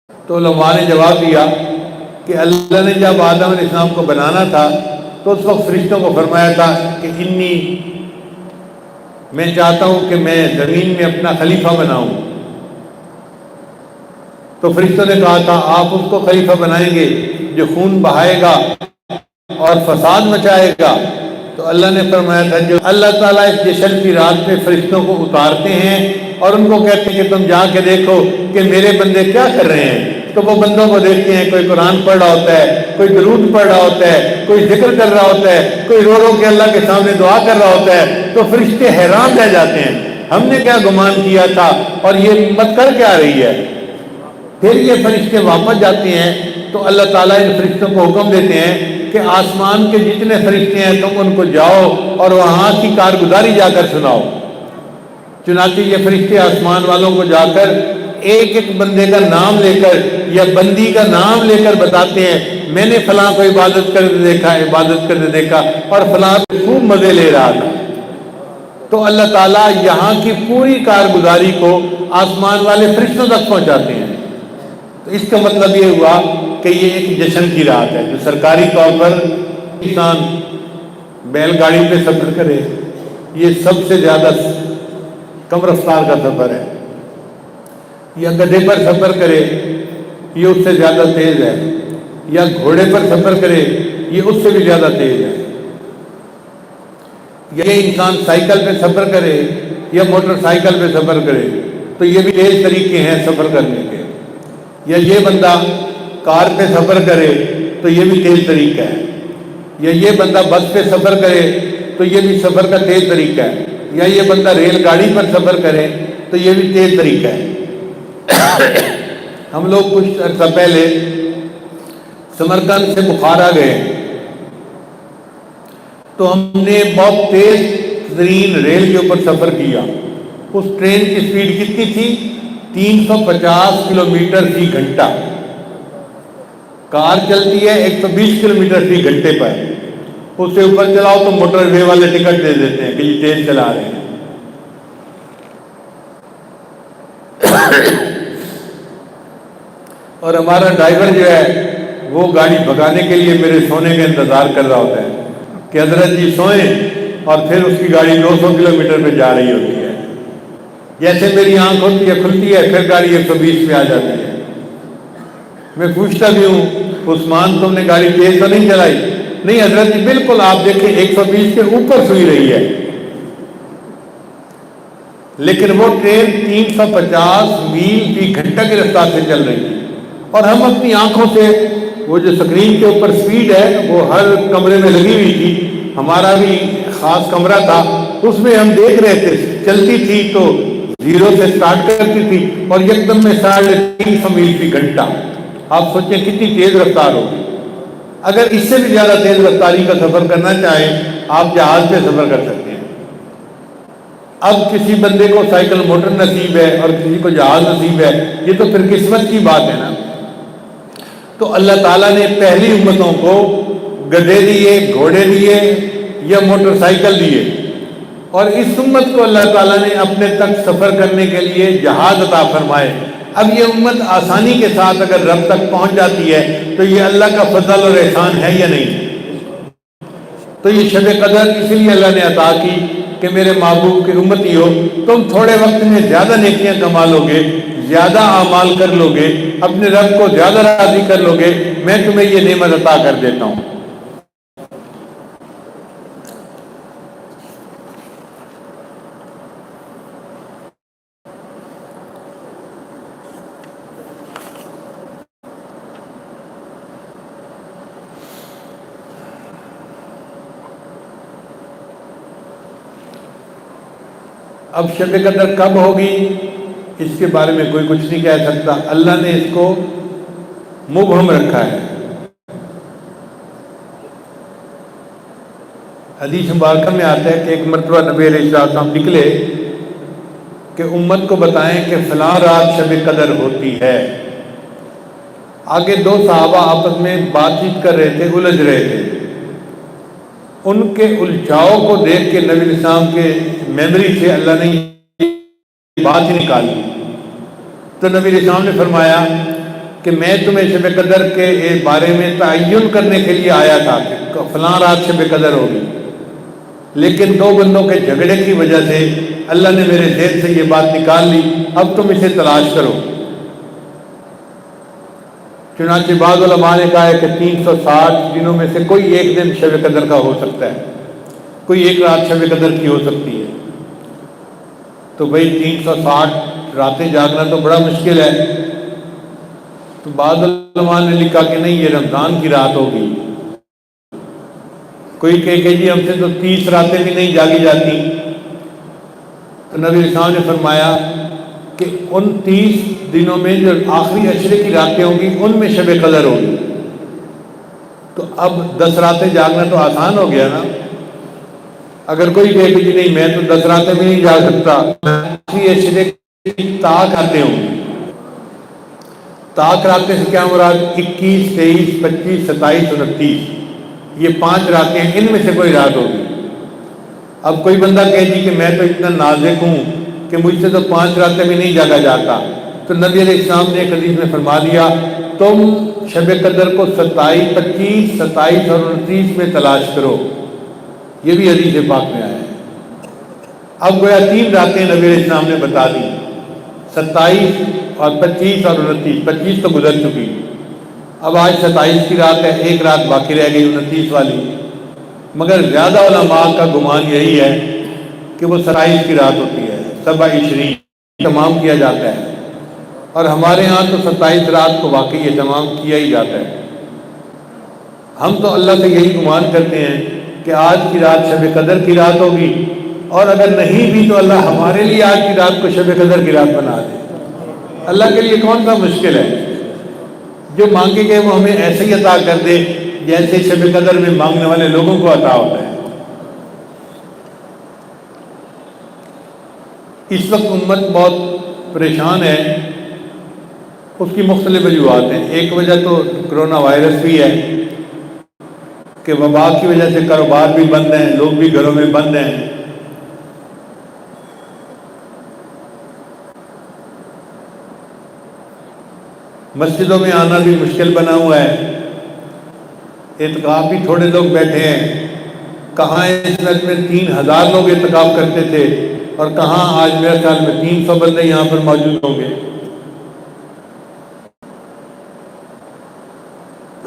تو علماء نے جواب دیا کہ اللہ نے جب آدم علیہ السلام کو بنانا تھا تو اس وقت فرشتوں کو فرمایا تھا کہ میں چاہتا ہوں کہ میں زمین میں اپنا خلیفہ بناؤں. تو فرشتوں نے کہا تھا آپ اس کو خلیفہ بنائیں گے جو خون بہائے گا اور فساد مچائے گا. تو اللہ نے فرمایا تھا جو اللہ تعالیٰ اس جشن کی رات میں فرشتوں کو اتارتے ہیں اور ان کو کہتے ہیں کہ تم جا کے دیکھو کہ میرے بندے کیا کر رہے ہیں. تو وہ بندوں کو دیکھتے ہیں، کوئی قرآن پڑھ رہا ہوتا ہے، کوئی درود پڑھ رہا ہوتا ہے، کوئی ذکر کر رہا ہوتا ہے، کوئی رو رو کے اللہ کے سامنے دعا کر رہا ہوتا ہے. تو فرشتے حیران رہ جاتے ہیں، ہم نے کیا گمان کیا تھا اور یہ امت کر کے آ رہی ہے. پھر یہ فرشتے واپس جاتے ہیں تو اللہ تعالیٰ ان فرشتوں کو حکم دیتے ہیں کہ آسمان کے جتنے فرشتے ہیں تم ان کو جاؤ اور وہاں کی کارگزاری جا کر سناؤ. چنانچہ یہ فرشتے آسمان والوں کو جا کر ایک ایک بندے کا نام لے کر یا بندی کا نام لے کر بتاتے ہیں میں نے فلاں کو عبادت کرتے دیکھا اور فلاں خوب مزے لے رہا تھا. تو اللہ تعالیٰ یہاں کی پوری کارگزاری کو آسمان والے فرشتوں تک پہنچاتے ہیں. تو اس کا مطلب یہ ہوا کہ یہ ایک جشن کی رات ہے جو سرکاری طور پر انسان بیل گاڑی پہ سفر کرے یہ سب سے زیادہ کم رفتار کا سفر ہے، یا گدھے پر سفر کرے یہ اس سے زیادہ تیز ہے، یا گھوڑے پر سفر کرے یہ اس سے بھی زیادہ تیز ہے، یہ انسان سائیکل پہ سفر کرے یا موٹر سائیکل پہ سفر کرے تو یہ بھی تیز طریقے ہیں سفر کرنے کے، یا یہ بندہ کار پہ سفر کرے تو یہ بھی تیز طریقہ ہے، یا یہ بندہ بس پہ سفر کرے تو یہ بھی سفر کا تیز طریقہ ہے، یا یہ بندہ ریل گاڑی پر سفر کرے تو یہ بھی تیز طریقہ ہے. ہم لوگ کچھ عرصہ پہلے سمرقند سے بخارا گئے تو ہم نے بہت تیز ترین ریل کے اوپر سفر کیا. اس ٹرین کی سپیڈ کتنی تھی؟ 350 کلومیٹر فی گھنٹہ. کار چلتی ہے 120 کلومیٹر فی گھنٹے پر، اس سے اوپر چلاؤ تو موٹر وے والے ٹکٹ دے دیتے ہیں کہ یہ تیز چلا رہے ہیں. اور ہمارا ڈرائیور جو ہے وہ گاڑی بھگانے کے لیے میرے سونے کا انتظار کر رہا ہوتا ہے کہ حضرت جی سوئیں، اور پھر اس کی گاڑی 200 کلومیٹر پہ جا رہی ہوتی ہے. جیسے میری آنکھ ہوتی ہے کھلتی ہے پھر گاڑی 120 پہ آ جاتی ہے. میں پوچھتا بھی ہوں عثمان تم نے گاڑی تیز تو نہیں چلائی؟ نہیں حضرت جی بالکل آپ دیکھیں 120 کے اوپر سوئی رہی ہے. لیکن وہ ٹرین 350 میل فی گھنٹہ کی رفتار سے چل رہی تھی اور ہم اپنی آنکھوں سے وہ جو سکرین کے اوپر سپیڈ ہے وہ ہر کمرے میں لگی ہوئی تھی، ہمارا بھی خاص کمرہ تھا، اس میں ہم دیکھ رہے تھے. چلتی تھی تو 0 سے سٹارٹ کرتی تھی اور ایک دم میں 350 میل فی گھنٹہ. آپ سوچیں کتنی تیز رفتار ہوگی. اگر اس سے بھی زیادہ تیز رفتاری کا سفر کرنا چاہیں آپ جہاز پہ سفر کر سکتے ہیں. اب کسی بندے کو سائیکل موٹر نصیب ہے اور کسی کو جہاز نصیب ہے، یہ تو پھر قسمت کی بات ہے نا. تو اللہ تعالیٰ نے پہلی امتوں کو گدھے دیے، گھوڑے دیے یا موٹر سائیکل دیے، اور اس امت کو اللہ تعالیٰ نے اپنے تک سفر کرنے کے لیے جہاز عطا فرمائے. اب یہ امت آسانی کے ساتھ اگر رب تک پہنچ جاتی ہے تو یہ اللہ کا فضل اور احسان ہے یا نہیں؟ تو یہ شب قدر اس لیے اللہ نے عطا کی کہ میرے محبوب کی امتی ہو، تم تھوڑے وقت میں زیادہ نیکیاں کما لو گے، زیادہ اعمال کر لو گے، اپنے رب کو زیادہ راضی کر لو گے، میں تمہیں یہ نعمت عطا کر دیتا ہوں. اب شب قدر کب ہوگی اس کے بارے میں کوئی کچھ نہیں کہہ سکتا، اللہ نے اس کو مبہم رکھا ہے. حدیث مبارکہ میں آتا ہے کہ ایک مرتبہ نبی علیہ السلام نکلے کہ امت کو بتائیں کہ فلاں رات شب قدر ہوتی ہے. آگے 2 صحابہ آپس میں بات چیت کر رہے تھے، الجھ رہے تھے. ان کے الجھاؤ کو دیکھ کے نبی علیہ السلام کے میموری سے اللہ نے بات ہی نکالی. تو نبی علیہ السلام نے فرمایا کہ میں تمہیں شب قدر کے بارے میں تعین کرنے کے لیے آیا تھا کہ فلاں رات شب قدر ہوگی، لیکن دو بندوں کے جھگڑے کی وجہ سے اللہ نے میرے ذہن سے یہ بات نکال لی، اب تم اسے تلاش کرو۔ چنانچہ بعض علماء نے کہا ہے کہ 360 دنوں میں سے کوئی ایک دن شب قدر کا ہو سکتا ہے، کوئی ایک رات شب قدر کی ہو سکتی ہے۔ تو بھئی 360 راتیں جاگنا تو بڑا مشکل ہے۔ تو بعض علماء نے لکھا کہ نہیں، یہ رمضان کی رات ہوگی۔ کوئی کہے کہ جی ہم سے تو 30 راتیں بھی نہیں جاگی جاتی۔ تو نبی اسلام نے فرمایا کہ ان 30 دنوں میں جو آخری عشرے کی راتیں ہوں گی ان میں شب قدر ہوگی۔ تو اب 10 راتیں جاگنا تو آسان ہو گیا نا۔ اگر کوئی کہے کہ جی نہیں میں تو 10 راتیں بھی نہیں جاگ سکتا، آخری عشرے کی طاق راتیں ہوں گی۔ طاق راتیں سے کیا مراد؟ 21، 23، 25، 27، 29، یہ 5 راتیں ہیں، ان میں سے کوئی رات ہوگی۔ اب کوئی بندہ کہے جی کہ میں تو اتنا نازک ہوں کہ مجھ سے تو 5 راتیں بھی نہیں جاگا جاتا، تو نبی علیہ السلام نے ایک حدیث میں فرما دیا تم شب قدر کو 27، 25، 27 اور 29 میں تلاش کرو۔ یہ بھی حدیث پاک میں آیا ہے۔ اب گویا 3 راتیں نبی علیہ السلام نے بتا دی، 27 اور 25 اور 29۔ 25 تو گزر چکی، اب آج 27 کی رات ہے، ایک رات باقی رہ گئی 29 والی۔ مگر زیادہ علماء کا گمان یہی ہے کہ وہ 27 کی رات ہوتی ہے، 27 تمام کیا جاتا ہے، اور ہمارے ہاں تو 27 رات کو واقعی یہ تمام کیا ہی جاتا ہے۔ ہم تو اللہ سے یہی گمان کرتے ہیں کہ آج کی رات شب قدر کی رات ہوگی، اور اگر نہیں بھی تو اللہ ہمارے لیے آج کی رات کو شب قدر کی رات بنا دے۔ اللہ کے لیے کون سا مشکل ہے؟ جو مانگے گئے وہ ہمیں ایسے ہی عطا کر دے جیسے شب قدر میں مانگنے والے لوگوں کو عطا ہوتا ہے۔ اس وقت امت بہت پریشان ہے، اس کی مختلف وجوہات ہیں۔ ایک وجہ تو کرونا وائرس بھی ہے کہ وبا کی وجہ سے کاروبار بھی بند ہیں، لوگ بھی گھروں میں بند ہیں۔ مسجدوں میں آنا بھی مشکل بنا ہوا ہے، اعتکاف بھی تھوڑے لوگ بیٹھے ہیں۔ کہاں اس وقت میں 3000 لوگ اعتکاف کرتے تھے، اور کہاں آج میرے خیال میں 300 بندے یہاں پر موجود ہوں گے۔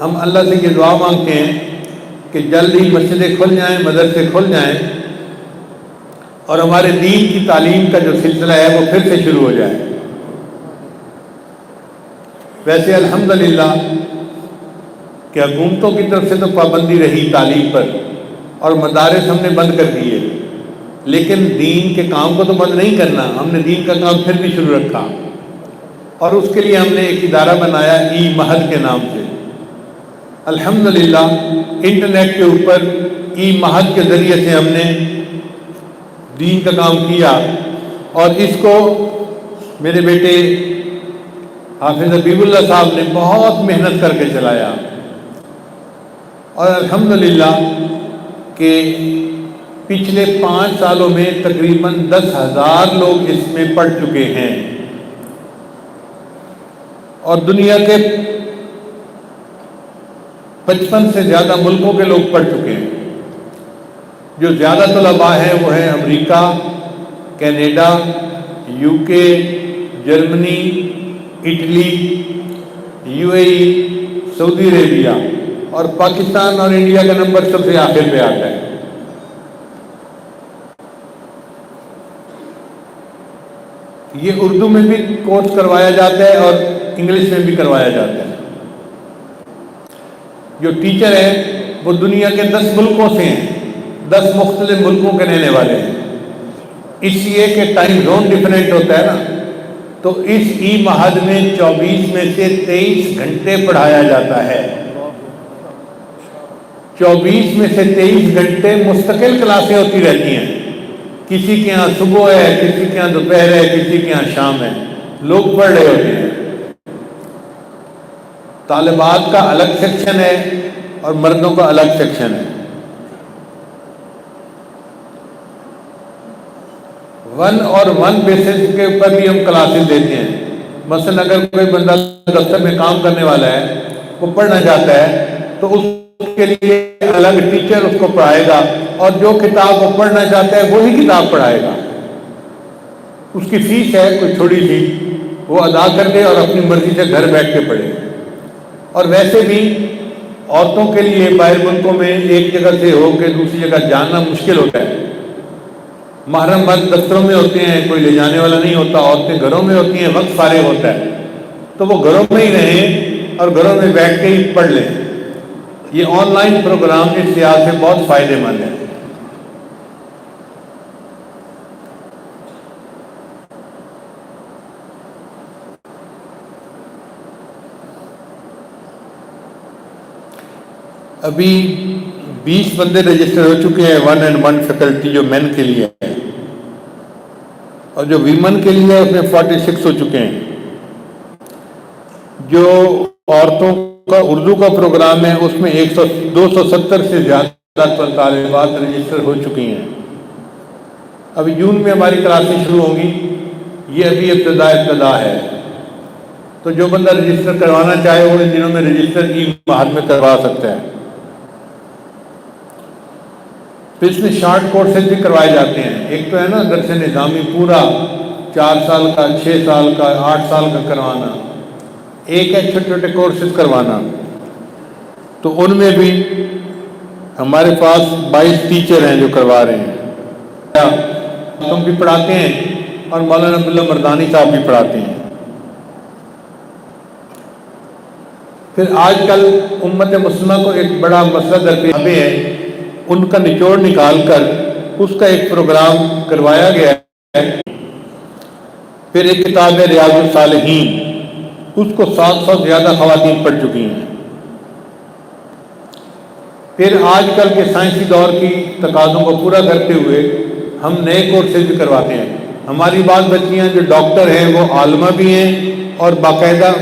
ہم اللہ سے یہ دعا مانگتے ہیں کہ جلد ہی مسجدیں کھل جائیں، مدرسے کھل جائیں، اور ہمارے دین کی تعلیم کا جو سلسلہ ہے وہ پھر سے شروع ہو جائے۔ ویسے الحمدللہ کہ حکومتوں کی طرف سے تو پابندی رہی تعلیم پر، اور مدارس ہم نے بند کر دیے، لیکن دین کے کام کو تو بند نہیں کرنا، ہم نے دین کا کام پھر بھی شروع رکھا، اور اس کے لیے ہم نے ایک ادارہ بنایا ای مہد کے نام سے۔ الحمدللہ انٹرنیٹ کے اوپر ای مہد کے ذریعے سے ہم نے دین کا کام کیا، اور اس کو میرے بیٹے حافظ حبیب اللہ صاحب نے بہت محنت کر کے چلایا، اور الحمدللہ کہ پچھلے 5 سالوں میں تقریباً 10,000 لوگ اس میں پڑھ چکے ہیں، اور دنیا کے 55 سے زیادہ ملکوں کے لوگ پڑھ چکے ہیں۔ جو زیادہ طلباء ہیں وہ ہیں امریکہ، Canada, UK، Germany, Italy, UAE، سعودی عربیہ، اور پاکستان اور انڈیا کا نمبر سب سے آخر پہ آتا ہے۔ یہ اردو میں بھی کورس کروایا جاتا ہے اور انگلش میں بھی کروایا جاتا ہے۔ جو ٹیچر ہیں وہ دنیا کے 10 ملکوں سے ہیں، 10 مختلف ملکوں کے رہنے والے ہیں، اس لیے کہ ٹائم زون ڈیفرنٹ ہوتا ہے نا، تو اس ای مہد میں 24 میں سے 23 گھنٹے پڑھایا جاتا ہے۔ 24 میں سے 23 گھنٹے مستقل کلاسیں ہوتی رہتی ہیں، کسی کے ہاں صبح ہے، کسی کے ہاں دوپہر ہے، کسی کے ہاں شام ہے، لوگ پڑھ رہے ہوتے ہیں۔ طالبات کا الگ سیکشن ہے اور مردوں کا الگ سیکشن ہے۔ 1 اور 1 بیسس کے اوپر بھی ہم کلاسز دیتے ہیں، مثلا اگر کوئی بندہ دفتر میں کام کرنے والا ہے، وہ پڑھنا چاہتا ہے، تو اس کے لیے الگ ٹیچر اس کو پڑھائے گا، اور جو کتاب وہ پڑھنا چاہتا ہے وہی کتاب پڑھائے گا۔ اس کی فیس ہے کوئی تھوڑی سی، وہ ادا کر دے اور اپنی مرضی سے گھر بیٹھ کے پڑھے۔ اور ویسے بھی عورتوں کے لیے باہر ملکوں میں ایک جگہ سے ہو کے دوسری جگہ جانا مشکل ہوتا ہے۔ محرم مرد دفتروں میں ہوتے ہیں، کوئی لے جانے والا نہیں ہوتا، عورتیں گھروں میں ہوتی ہیں، وقت فارغ ہوتا ہے، تو وہ گھروں میں ہی رہیں اور گھروں میں بیٹھ کے ہی پڑھ لیں۔ یہ آن لائن پروگرام اس لحاظ سے بہت فائدے مند ہے۔ ابھی 20 بندے رجسٹر ہو چکے ہیں 1-on-1 فیکلٹی جو مین کے لیے ہے، اور جو ویمن کے لیے ہے اس میں 46 ہو چکے ہیں۔ جو عورتوں کا اردو کا پروگرام ہے اس میں 270 سے زیادہ طالبات رجسٹر ہو چکی ہیں۔ ابھی جون میں ہماری کلاسیں شروع ہوں گی، یہ ابھی ابتدا ہے، تو جو بندہ رجسٹر کروانا چاہے وہ ان دنوں میں رجسٹر ای معہد میں کروا سکتا ہے۔ پھر اس میں شارٹ کورسز بھی کروائے جاتے ہیں۔ ایک تو ہے نا درس نظامی پورا 4 سال کا، 6 سال کا، 8 سال کا کروانا، ایک ہے چھوٹے چھوٹے کورسز کروانا۔ تو ان میں بھی ہمارے پاس 22 ٹیچر ہیں جو کروا رہے ہیں، تم بھی پڑھاتے ہیں اور مولانا عبداللہ مردانی صاحب بھی پڑھاتے ہیں۔ پھر آج کل امت مسلمہ کو ایک بڑا مسئلہ درپیش ہے، ان کا نچوڑ نکال کر اس کا ایک پروگرام کروایا گیا ہے۔ پھر ایک کتاب ہے ریاض الصالحین، اس کو 700 سے زیادہ خواتین پڑھ چکی ہیں۔ پھر آج کل کے سائنسی دور کی تقاضوں کو پورا کرتے ہوئے ہم نئے کورسز بھی کرواتے ہیں۔ ہماری بعض بچیاں جو ڈاکٹر ہیں وہ عالمہ بھی ہیں اور باقاعدہ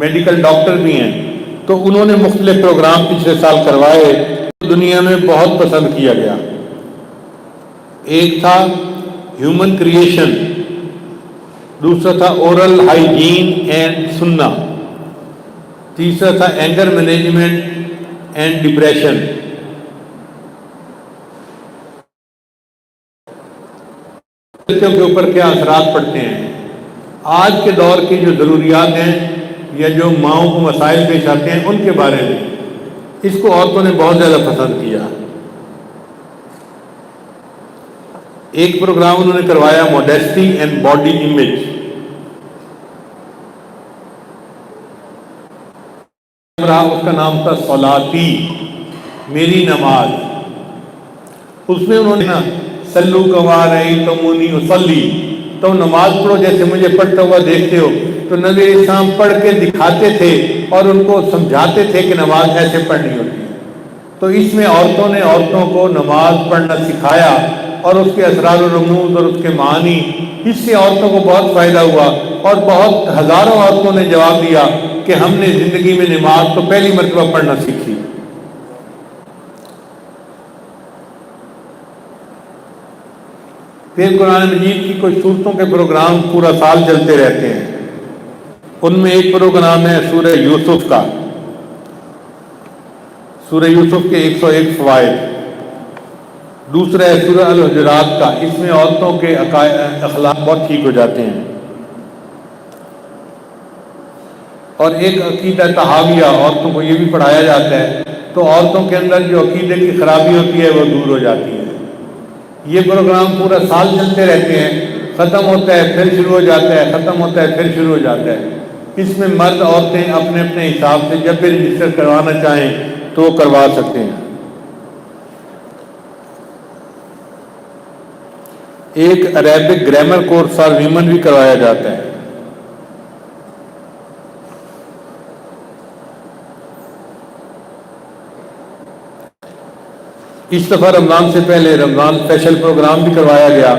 میڈیکل ڈاکٹر بھی ہیں، تو انہوں نے مختلف پروگرام پچھلے سال کروائے، دنیا میں بہت پسند کیا گیا۔ ایک تھا ہیومن کریشن، دوسرا تھا اورل ہائیجین اینڈ سننا، تیسرا تھا اینگر مینجمنٹ اینڈ ڈپریشن۔ بچوں کے اوپر کیا اثرات پڑتے ہیں، آج کے دور کی جو ضروریات ہیں یا جو ماؤں کو مسائل پیش آتے ہیں ان کے بارے میں، اس کو عورتوں نے بہت زیادہ پسند کیا۔ ایک پروگرام انہوں نے کروایا موڈیسٹی اینڈ باڈی امیج، اس کا نام تھا صلاتی، میری نماز۔ اس میں انہوں نے سلو کما رہی تمونی اصلی، تو نماز پڑھو جیسے مجھے پڑھتا ہوا دیکھتے ہو۔ تو نبی اسلام پڑھ کے دکھاتے تھے اور ان کو سمجھاتے تھے کہ نماز ایسے پڑھنی ہوتی ہے۔ تو اس میں عورتوں نے عورتوں کو نماز پڑھنا سکھایا اور اس کے اسرار و رموز اور اس کے معانی، اس سے عورتوں کو بہت فائدہ ہوا، اور بہت ہزاروں عورتوں نے جواب دیا کہ ہم نے زندگی میں نماز تو پہلی مرتبہ پڑھنا سیکھی۔ پھر قرآن مجید کی کچھ صورتوں کے پروگرام پورا سال چلتے رہتے ہیں۔ ان میں ایک پروگرام ہے سورہ یوسف کا، سورہ یوسف کے 101 فوائد۔ دوسرا ہے سورہ الحجرات کا، اس میں عورتوں کے اخلاق بہت ٹھیک ہو جاتے ہیں۔ اور ایک عقیدہ تحاویہ، عورتوں کو یہ بھی پڑھایا جاتا ہے، تو عورتوں کے اندر جو عقیدے کی خرابی ہوتی ہے وہ دور ہو جاتی ہے۔ یہ پروگرام پورا سال چلتے رہتے ہیں، ختم ہوتا ہے پھر شروع ہو جاتا ہے، ختم ہوتا ہے پھر شروع ہو جاتا ہے۔ اس میں مرد عورتیں اپنے اپنے حساب سے جب بھی رجسٹر کروانا چاہیں تو وہ کروا سکتے ہیں۔ ایک Arabic grammar course for women بھی کروایا جاتا ہے۔ اس دفعہ رمضان سے پہلے رمضان اسپیشل پروگرام بھی کروایا گیا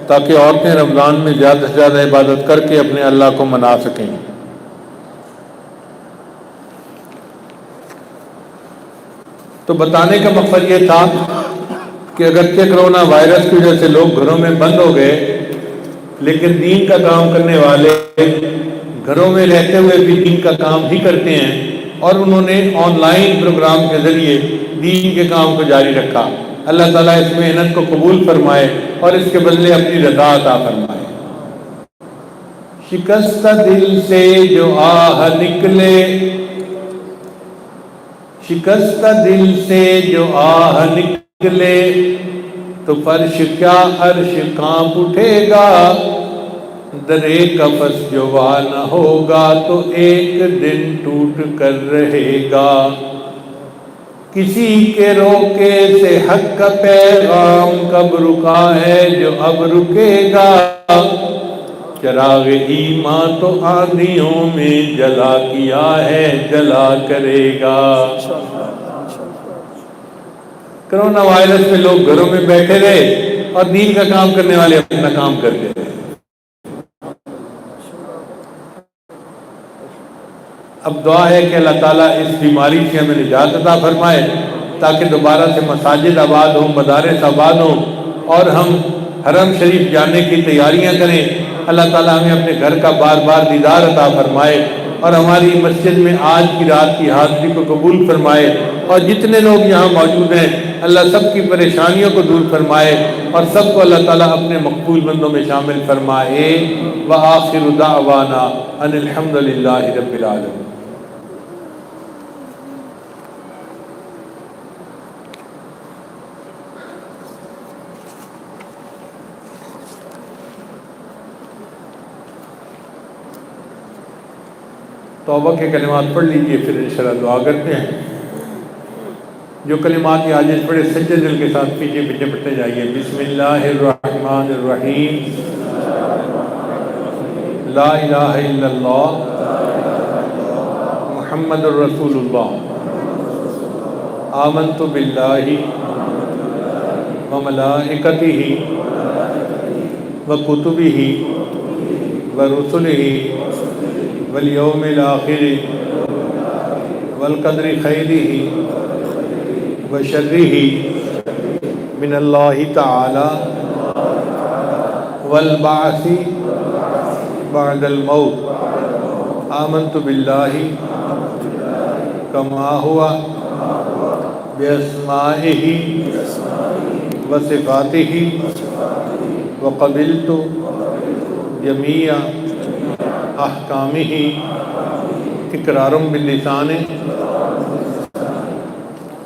تاکہ عورتیں رمضان میں زیادہ سے زیادہ عبادت کر کے اپنے اللہ کو منا سکیں۔ تو بتانے کا مقصد یہ تھا کہ اگرچہ کرونا وائرس کی وجہ سے لوگ گھروں میں بند ہو گئے، لیکن دین کا کام کرنے والے گھروں میں رہتے ہوئے بھی دین کا کام ہی کرتے ہیں، اور انہوں نے آن لائن پروگرام کے ذریعے دین کے کام کو جاری رکھا۔ اللہ تعالیٰ اس محنت کو قبول فرمائے اور اس کے بدلے اپنی رضا عطا فرمائے۔ شکستہ دل سے جو آہ نکلے، شکستہ دل سے جو آہ نکلے، تو فرش کیا عرش کانپ اٹھے گا، درے قفس جو وا نہ ہوگا تو ایک دن ٹوٹ کر رہے گا۔ کسی کے روکے سے حق کا پیغام کب رکا ہے جو اب رکے گا، چراغ ایمان تو آندھیوں میں جلا کیا ہے جلا کرے گا۔ کرونا وائرس میں لوگ گھروں میں بیٹھے رہے اور دین کا کام کرنے والے اپنا کام کرتے رہے۔ اب دعا ہے کہ اللہ تعالیٰ اس بیماری سے ہمیں نجات عطا فرمائے تاکہ دوبارہ سے مساجد آباد ہوں، مدارس آباد ہوں اور ہم حرم شریف جانے کی تیاریاں کریں۔ اللہ تعالیٰ ہمیں اپنے گھر کا بار بار دیدار عطا فرمائے اور ہماری مسجد میں آج کی رات کی حاضری کو قبول فرمائے، اور جتنے لوگ یہاں موجود ہیں اللہ سب کی پریشانیوں کو دور فرمائے اور سب کو اللہ تعالیٰ اپنے مقبول بندوں میں شامل فرمائے۔ وآخر دعوانا ان الحمد للہ رب العالمین۔ توبہ کے کلمات پڑھ لیجئے، پھر انشاءاللہ دعا کرتے ہیں۔ جو کلمات یہ عاجز پڑھے سچے دل کے ساتھ پیچھے پیچھے پڑھتے جائیے۔ بسم اللہ الرحمن الرحیم، لا الہ الا اللہ محمد الرسول اللہ، آمنت باللہ وملائکتہ وکتبہ ورسلہ والیوم الآخر والقدر خیرہ وشرہ من اللہ تعالی والبعث بعد الموت، آمنت باللہ کما ہوا باسمائہ وصفاتہ وقبلت جمیع احکامہ اقرار باللسان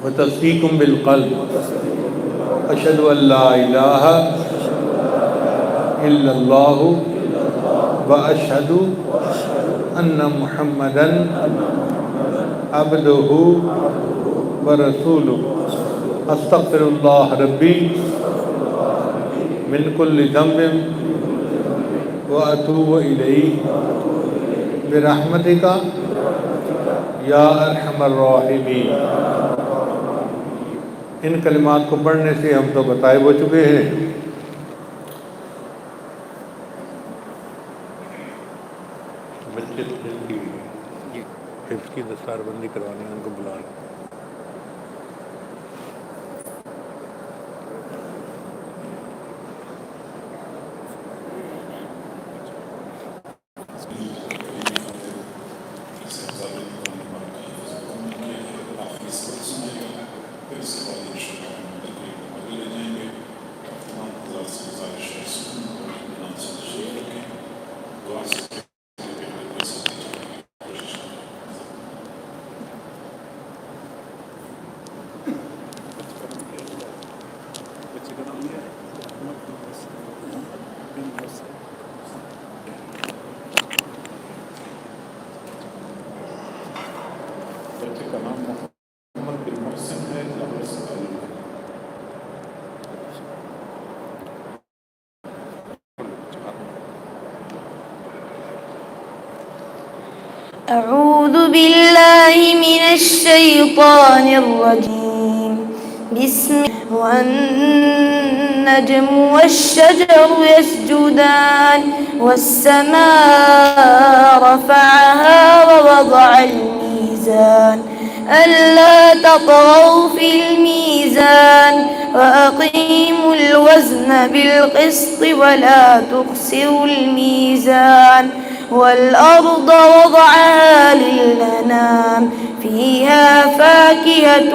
وتصدیق بالقلب، اشہد ان لا الہ الا اللہ واشہد ان محمدا عبدہ ورسولہ، استغفر اللہ ربی من کل ذنب واتوب الیہ برحمتک یا ارحم الراحمین۔ ان کلمات کو پڑھنے سے ہم تو بتائے ہو چکے ہیں۔ بچے حفظ کی دستار بندی کروانے ان کو بلا لیں۔ أعوذ بالله من الشيطان الرجيم، بسم الله والنجم والشجر يسجدان والسماء رفعها ووضع الميزان ألا تطغوا في الميزان وأقيموا الوزن بالقسط ولا تخسروا الميزان والأرض وضعها للأنام فيها فاكهة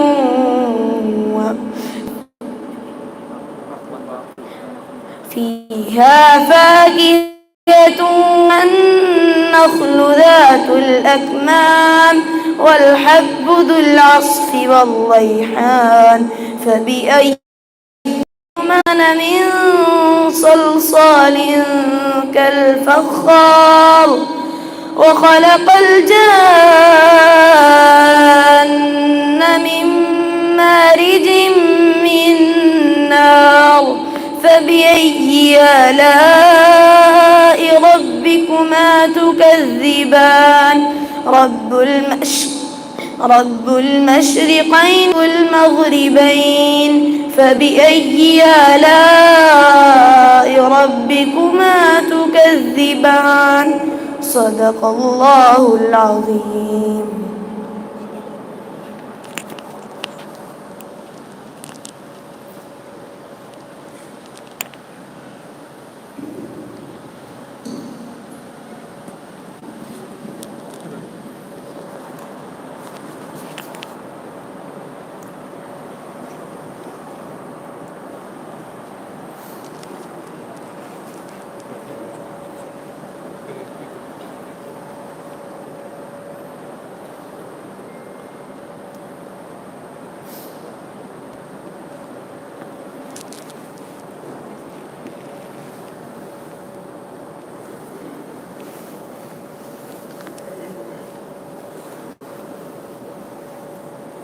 والنخل ذات الأكمام والحب ذو العصف والريحان فبأي من صلصال كالفخار وخلق الجان من مارج من نار فبأي آلاء ربكما تكذبان رب المشرقين والمغربين فبأي آلاء ربكما تكذبان صدق الله العظيم.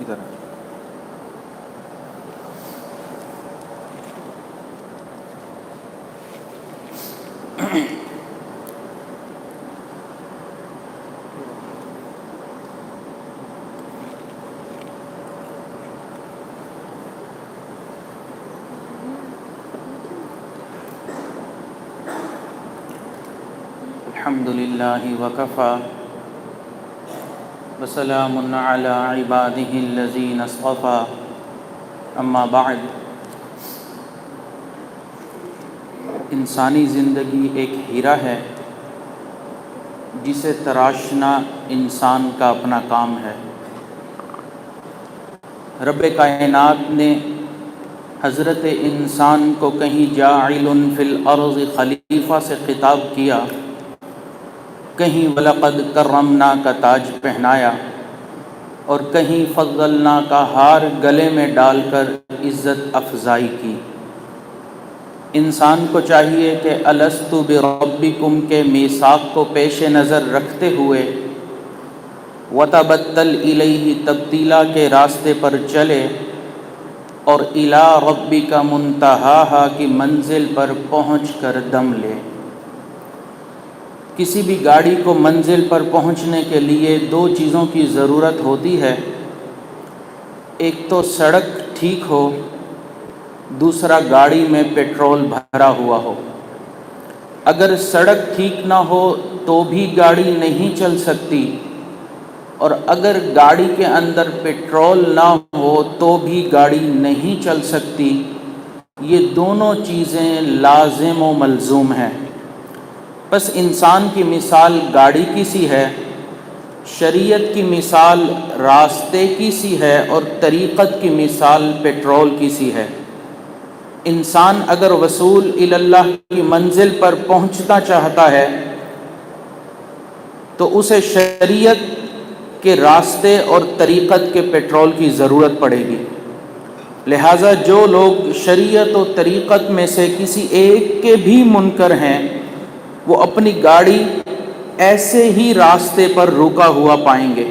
ادھر الحمد للہ وکفی وسلام علی عبادہ الذین اصطفی اما بعد. انسانی زندگی ایک ہیرا ہے جسے تراشنا انسان کا اپنا کام ہے. رب کائنات نے حضرت انسان کو کہیں جاعل فی الارض خلیفہ سے خطاب کیا، کہیں وَلَقَدْ كَرَّمْنَا کا تاج پہنایا، اور کہیں فضلنا کا ہار گلے میں ڈال کر عزت افزائی کی. انسان کو چاہیے کہ الست بربکم کے میثاق کو پیش نظر رکھتے ہوئے وتبتل الیہ تبتیلا کے راستے پر چلے، اور الی ربک منتہاہا کی منزل پر پہنچ کر دم لے. کسی بھی گاڑی کو منزل پر پہنچنے کے لیے دو چیزوں کی ضرورت ہوتی ہے، ایک تو سڑک ٹھیک ہو، دوسرا گاڑی میں پیٹرول بھرا ہوا ہو. اگر سڑک ٹھیک نہ ہو تو بھی گاڑی نہیں چل سکتی، اور اگر گاڑی کے اندر پیٹرول نہ ہو تو بھی گاڑی نہیں چل سکتی. یہ دونوں چیزیں لازم و ملزوم ہیں. بس انسان کی مثال گاڑی کی سی ہے، شریعت کی مثال راستے کی سی ہے، اور طریقت کی مثال پیٹرول کی سی ہے. انسان اگر وصول الی اللہ کی منزل پر پہنچنا چاہتا ہے تو اسے شریعت کے راستے اور طریقت کے پیٹرول کی ضرورت پڑے گی. لہٰذا جو لوگ شریعت و طریقت میں سے کسی ایک کے بھی منکر ہیں، وہ اپنی گاڑی ایسے ہی راستے پر رکا ہوا پائیں گے.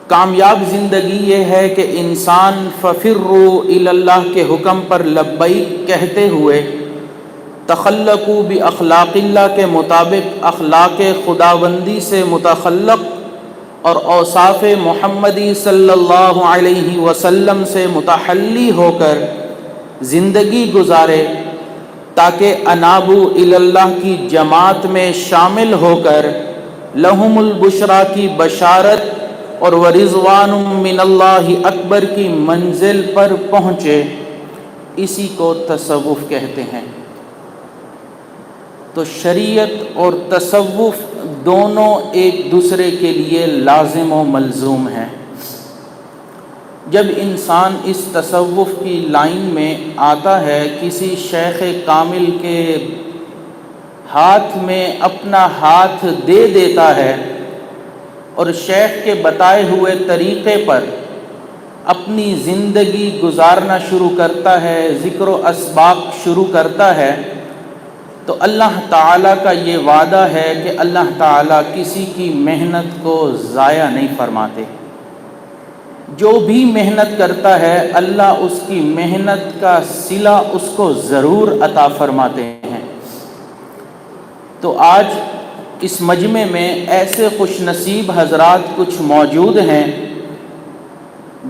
کامیاب زندگی یہ ہے کہ انسان ففروا الی اللہ کے حکم پر لبیک کہتے ہوئے تخلقوا باخلاق اللہ کے مطابق اخلاق خداوندی سے متخلق اور اوصاف محمدی صلی اللہ علیہ وسلم سے متحلی ہو کر زندگی گزارے، تاکہ انابوا الی اللہ کی جماعت میں شامل ہو کر لہم البشریٰ کی بشارت اور ورضوان من اللہ اکبر کی منزل پر پہنچے. اسی کو تصوف کہتے ہیں. تو شریعت اور تصوف دونوں ایک دوسرے کے لیے لازم و ملزوم ہیں۔ جب انسان اس تصوف کی لائن میں آتا ہے، کسی شیخ کامل کے ہاتھ میں اپنا ہاتھ دے دیتا ہے اور شیخ کے بتائے ہوئے طریقے پر اپنی زندگی گزارنا شروع کرتا ہے، ذکر و اسباق شروع کرتا ہے، تو اللہ تعالیٰ کا یہ وعدہ ہے کہ اللہ تعالیٰ کسی کی محنت کو ضائع نہیں فرماتے۔ جو بھی محنت کرتا ہے اللہ اس کی محنت کا صلہ اس کو ضرور عطا فرماتے ہیں۔ تو آج اس مجمع میں ایسے خوش نصیب حضرات کچھ موجود ہیں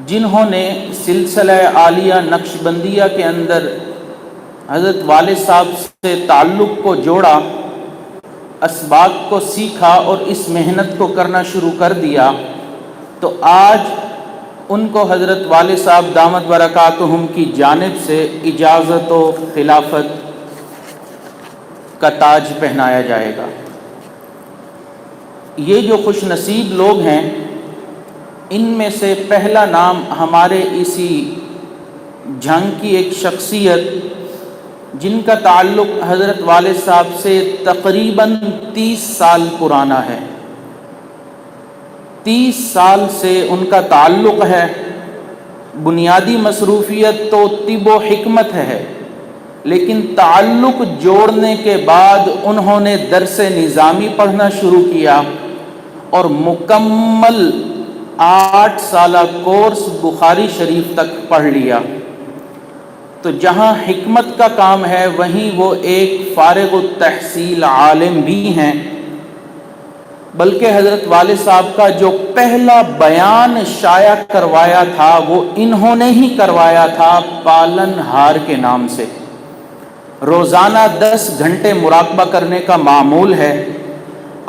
جنہوں نے سلسلہ عالیہ نقشبندیہ کے اندر حضرت والد صاحب سے تعلق کو جوڑا، اسباق کو سیکھا اور اس محنت کو کرنا شروع کر دیا، تو آج ان کو حضرت والد صاحب دامت برکاتہم کی جانب سے اجازت و خلافت کا تاج پہنایا جائے گا۔ یہ جو خوش نصیب لوگ ہیں، ان میں سے پہلا نام ہمارے اسی جھنگ کی ایک شخصیت جن کا تعلق حضرت والد صاحب سے تقریباً 30 سال پرانا ہے۔ 30 سال سے ان کا تعلق ہے۔ بنیادی مصروفیت تو طب و حکمت ہے، لیکن تعلق جوڑنے کے بعد انہوں نے درس نظامی پڑھنا شروع کیا اور مکمل 8 سالہ کورس بخاری شریف تک پڑھ لیا۔ تو جہاں حکمت کا کام ہے وہیں وہ ایک فارغ التحصیل عالم بھی ہیں، بلکہ حضرت والد صاحب کا جو پہلا بیان شائع کروایا تھا وہ انہوں نے ہی کروایا تھا پالن ہار کے نام سے۔ روزانہ 10 گھنٹے مراقبہ کرنے کا معمول ہے۔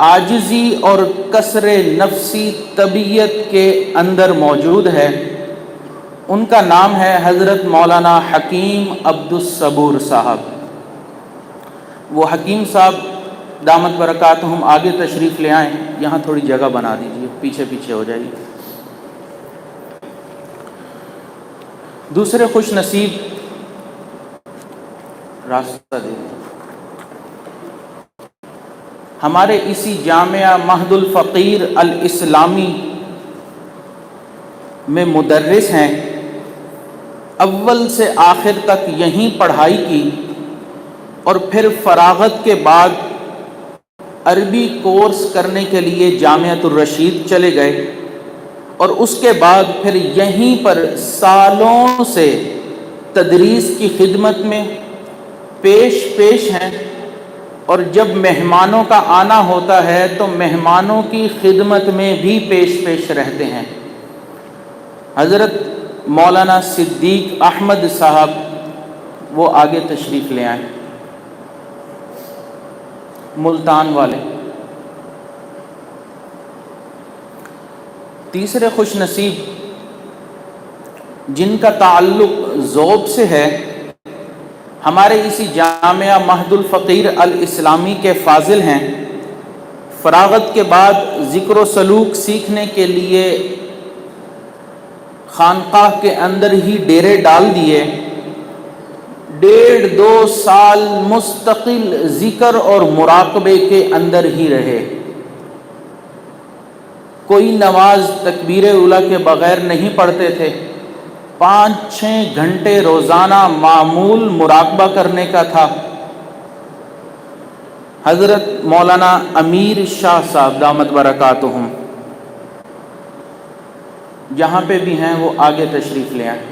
عاجزی اور کسر نفسی طبیعت کے اندر موجود ہے۔ ان کا نام ہے حضرت مولانا حکیم عبدالصبور صاحب۔ وہ حکیم صاحب دامت برکاتہم آگے تشریف لے آئیں، یہاں تھوڑی جگہ بنا دیجیے، پیچھے پیچھے ہو جائیے۔ دوسرے خوش نصیب راستہ دے ہمارے اسی جامعہ مہد الفقیر الاسلامی میں مدرس ہیں، اول سے آخر تک یہیں پڑھائی کی اور پھر فراغت کے بعد عربی کورس کرنے کے لیے جامعۃ الرشید چلے گئے اور اس کے بعد پھر یہیں پر سالوں سے تدریس کی خدمت میں پیش ہیں، اور جب مہمانوں کا آنا ہوتا ہے تو مہمانوں کی خدمت میں بھی پیش رہتے ہیں۔ حضرت مولانا صدیق احمد صاحب وہ آگے تشریف لے آئیں، ملتان والے۔ تیسرے خوش نصیب جن کا تعلق ذوب سے ہے، ہمارے اسی جامعہ مہد الفقیر الاسلامی کے فاضل ہیں، فراغت کے بعد ذکر و سلوک سیکھنے کے لیے خانقاہ کے اندر ہی ڈیرے ڈال دیے، 1.5-2 سال مستقل ذکر اور مراقبے کے اندر ہی رہے۔ کوئی نماز تکبیر اولیٰ کے بغیر نہیں پڑھتے تھے، 5-6 گھنٹے روزانہ معمول مراقبہ کرنے کا تھا۔ حضرت مولانا امیر شاہ صاحب دامت برکاتہم جہاں پہ بھی ہیں وہ آگے تشریف لے آئیں۔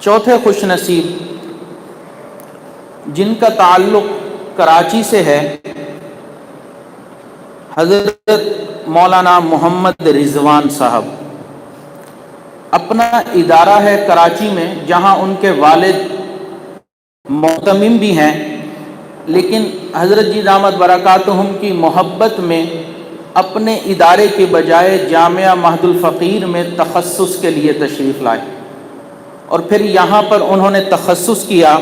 چوتھے خوش نصیب جن کا تعلق کراچی سے ہے، حضرت مولانا محمد رضوان صاحب۔ اپنا ادارہ ہے کراچی میں جہاں ان کے والد معتمم بھی ہیں، لیکن حضرت جی دامت برکاتہم کی محبت میں اپنے ادارے کے بجائے جامعہ مہد الفقیر میں تخصص کے لیے تشریف لائے اور پھر یہاں پر انہوں نے تخصص کیا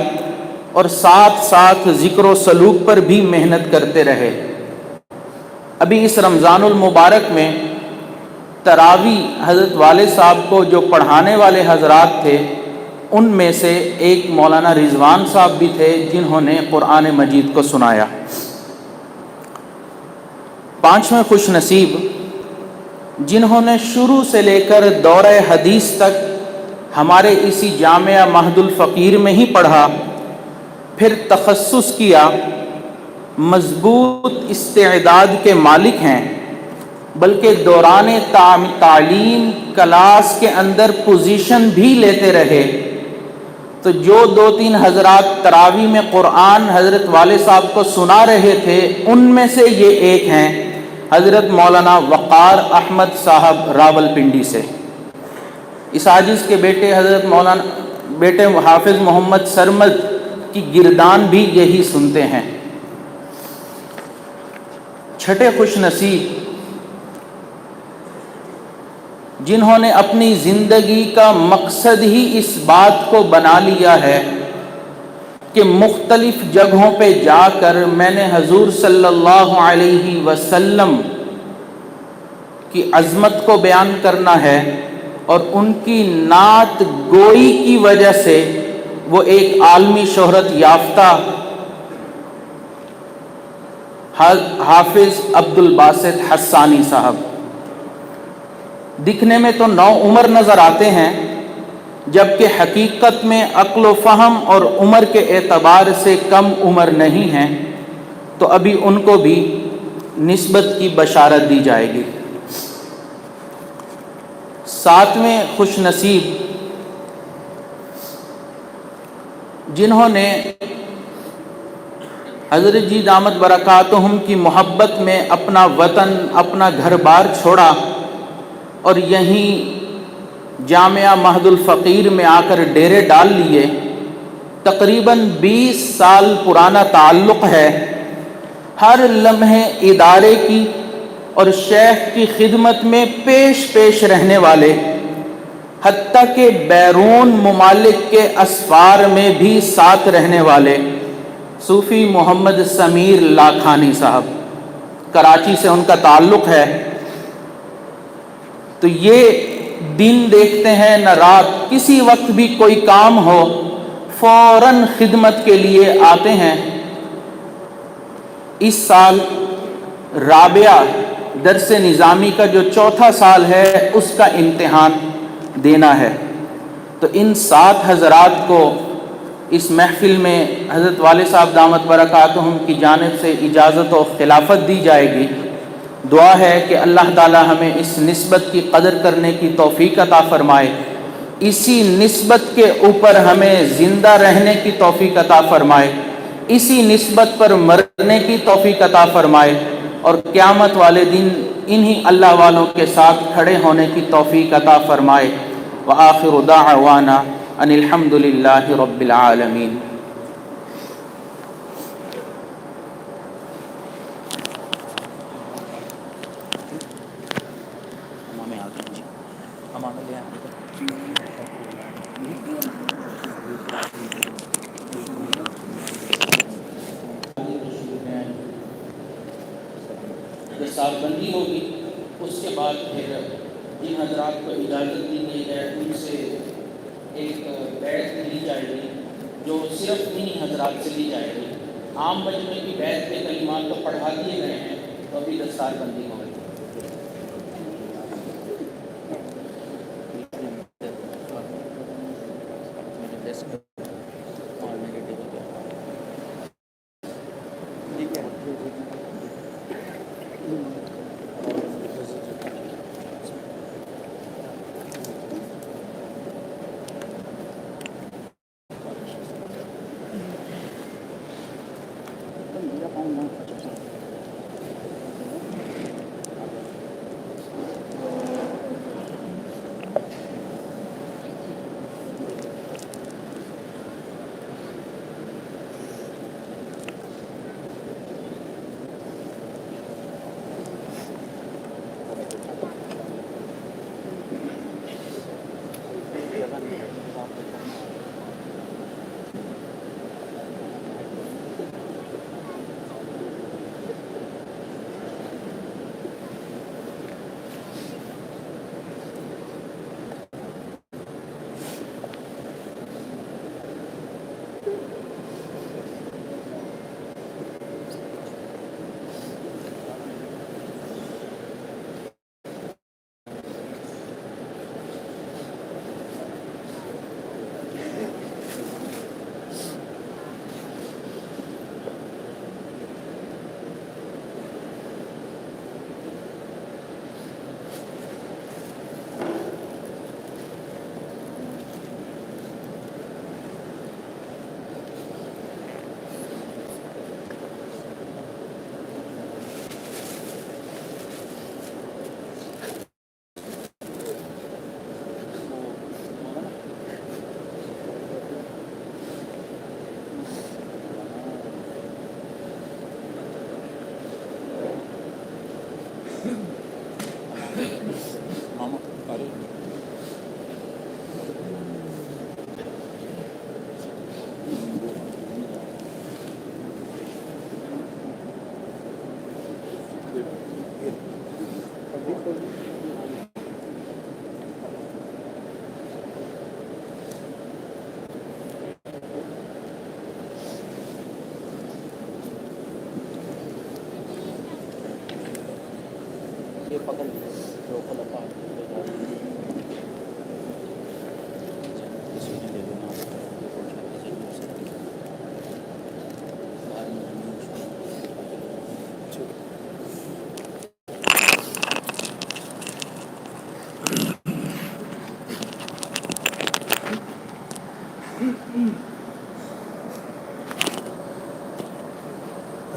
اور ساتھ ساتھ ذکر و سلوک پر بھی محنت کرتے رہے۔ ابھی اس رمضان المبارک میں تراوی حضرت والد صاحب کو جو پڑھانے والے حضرات تھے ان میں سے ایک مولانا رضوان صاحب بھی تھے جنہوں نے قرآن مجید کو سنایا۔ پانچویں خوش نصیب جنہوں نے شروع سے لے کر دورہ حدیث تک ہمارے اسی جامعہ مہد الفقیر میں ہی پڑھا، پھر تخصص کیا، مضبوط استعداد کے مالک ہیں، بلکہ دوران تعلیم کلاس کے اندر پوزیشن بھی لیتے رہے۔ تو جو دو تین حضرات تراوی میں قرآن حضرت والد صاحب کو سنا رہے تھے ان میں سے یہ ایک ہیں حضرت مولانا وقار احمد صاحب راول پنڈی سے۔ اس عاجز کے بیٹے حافظ محمد سرمد کی گردان بھی یہی سنتے ہیں۔ چھٹے خوش نصیب جنہوں نے اپنی زندگی کا مقصد ہی اس بات کو بنا لیا ہے کہ مختلف جگہوں پہ جا کر میں نے حضور صلی اللہ علیہ وسلم کی عظمت کو بیان کرنا ہے، اور ان کی نعت گوئی کی وجہ سے وہ ایک عالمی شہرت یافتہ حافظ عبد الباسط حسانی صاحب دکھنے میں تو نو عمر نظر آتے ہیں، جبکہ حقیقت میں عقل و فہم اور عمر کے اعتبار سے کم عمر نہیں ہیں، تو ابھی ان کو بھی نسبت کی بشارت دی جائے گی۔ ساتویں خوش نصیب جنہوں نے حضرت جی دامت برکاتہم کی محبت میں اپنا وطن، اپنا گھر بار چھوڑا اور یہیں جامعہ مہد الفقیر میں آ کر ڈیرے ڈال لیے، تقریباً 20 سال پرانا تعلق ہے۔ ہر لمحے ادارے کی اور شیخ کی خدمت میں پیش رہنے والے، حتیٰ کہ بیرون ممالک کے اسفار میں بھی ساتھ رہنے والے صوفی محمد سمیر لاکھانی صاحب، کراچی سے ان کا تعلق ہے۔ تو یہ دن دیکھتے ہیں نہ رات، کسی وقت بھی کوئی کام ہو فوراً خدمت کے لیے آتے ہیں۔ اس سال رابعہ درس نظامی کا جو چوتھا سال ہے اس کا امتحان دینا ہے، تو ان 7 حضرات کو اس محفل میں حضرت والد صاحب دامت برکاتہم کی جانب سے اجازت و خلافت دی جائے گی۔ دعا ہے کہ اللہ تعالی ہمیں اس نسبت کی قدر کرنے کی توفیق عطا فرمائے، اسی نسبت کے اوپر ہمیں زندہ رہنے کی توفیق عطا فرمائے، اسی نسبت پر مرنے کی توفیق عطا فرمائے، اور قیامت والے دن انہی اللہ والوں کے ساتھ کھڑے ہونے کی توفیق عطا فرمائے۔ وآخر دعوانا ان الحمد للہ رب العالمین۔ سال بندی ہوگی، اس کے بعد پھر جن حضرات کو اجازت دی گئی ہے ان سے ایک بیعت لی جائے گی، جو صرف انہی حضرات سے لی جائے گی۔ عام مجمع کی بیعت کے کلمات تو پڑھا دیے گئے ہیں، تو ابھی دستار بندی ہوگی۔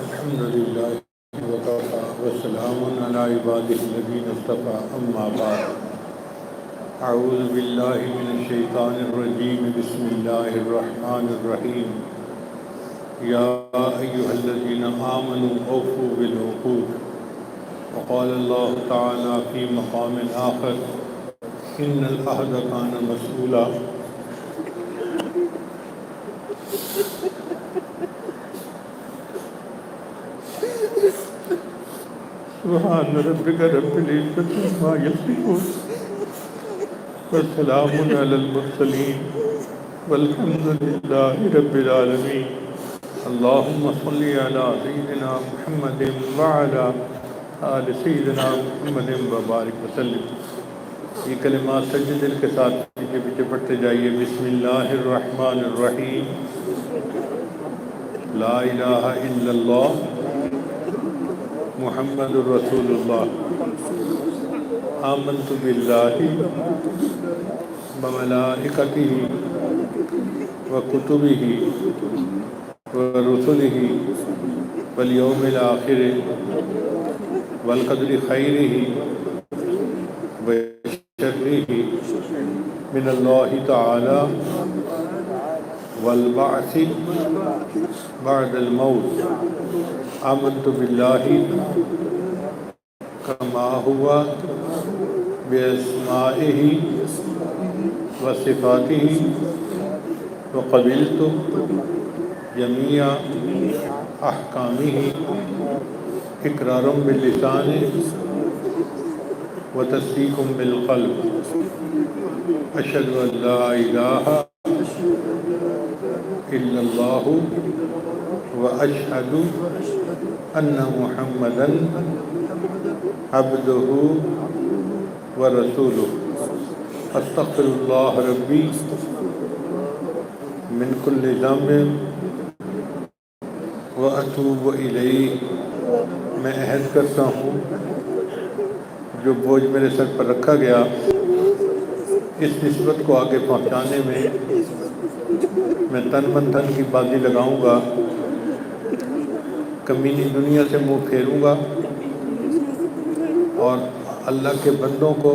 الحمد لله وكفى وسلام على عباده الذين اصطفى أما بعد أعوذ بالله من الشيطان الرجيم بسم الله الرحمن الرحيم يا أيها الذين آمنوا أوفوا بالعقود وقال الله تعالى في مقام آخر إن العهد كان مسؤولا سبحان ربك رب العزة عما يصفون وسلام على المرسلين والحمد لله رب العالمين اللهم صل على سيدنا محمد وعلى آل سيدنا محمد وبارك وسلم. یہ کلمات سجدے دل کے ساتھ پیچھے پیچھے پڑھتے جائیے. بسم اللہ الرحمن الرحیم. لا الہ الا اللہ محمد رسول اللہ. آمنت باللہ وملائکتہ وکتبہ ورسلہ والیوم الآخر والقدر خیرہ وشرہ من اللہ تعالی والبعث بعد الموت. آمنت باللہ کما ہوا باسمائہ وصفاتہ وقبلت جمیع احکامہ اقرار باللسان وتصدیق بالقلب. اشہد ان لا الہ الا اللہ واشہد ان محمدا عبدہ ورسولہ. استغفر اللہ ربی من کل ذنب واتوب الیہ. میں عہد کرتا ہوں جو بوجھ میرے سر پر رکھا گیا اس نسبت کو آگے پہنچانے میں تن من دھن کی بازی لگاؤں گا. کمینی دنیا سے منہ پھیروں گا اور اللہ کے بندوں کو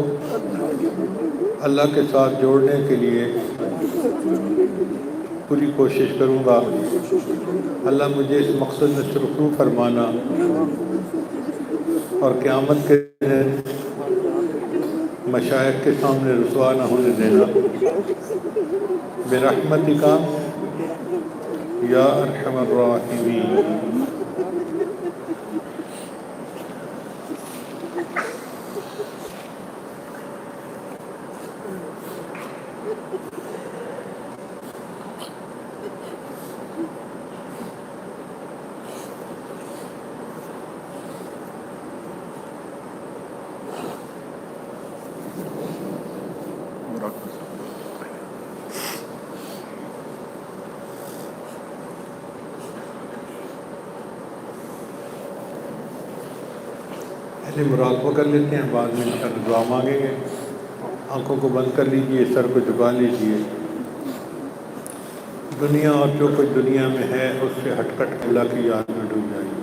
اللہ کے ساتھ جوڑنے کے لیے پوری کوشش کروں گا. اللہ مجھے اس مقصد میں سرخرو فرمانا اور قیامت کے دن مشائخ کے سامنے رسوا نہ ہونے دینا. برحمتک یا ارحم الراحمین. مراقبہ کر لیتے ہیں, بعد میں انشاءاللہ دعا مانگیں گے. آنکھوں کو بند کر لیجئے, سر کو جھکا لیجئے. دنیا اور جو کچھ دنیا میں ہے اس سے ہٹ کٹ اللہ کی یاد میں ڈوب جائیے.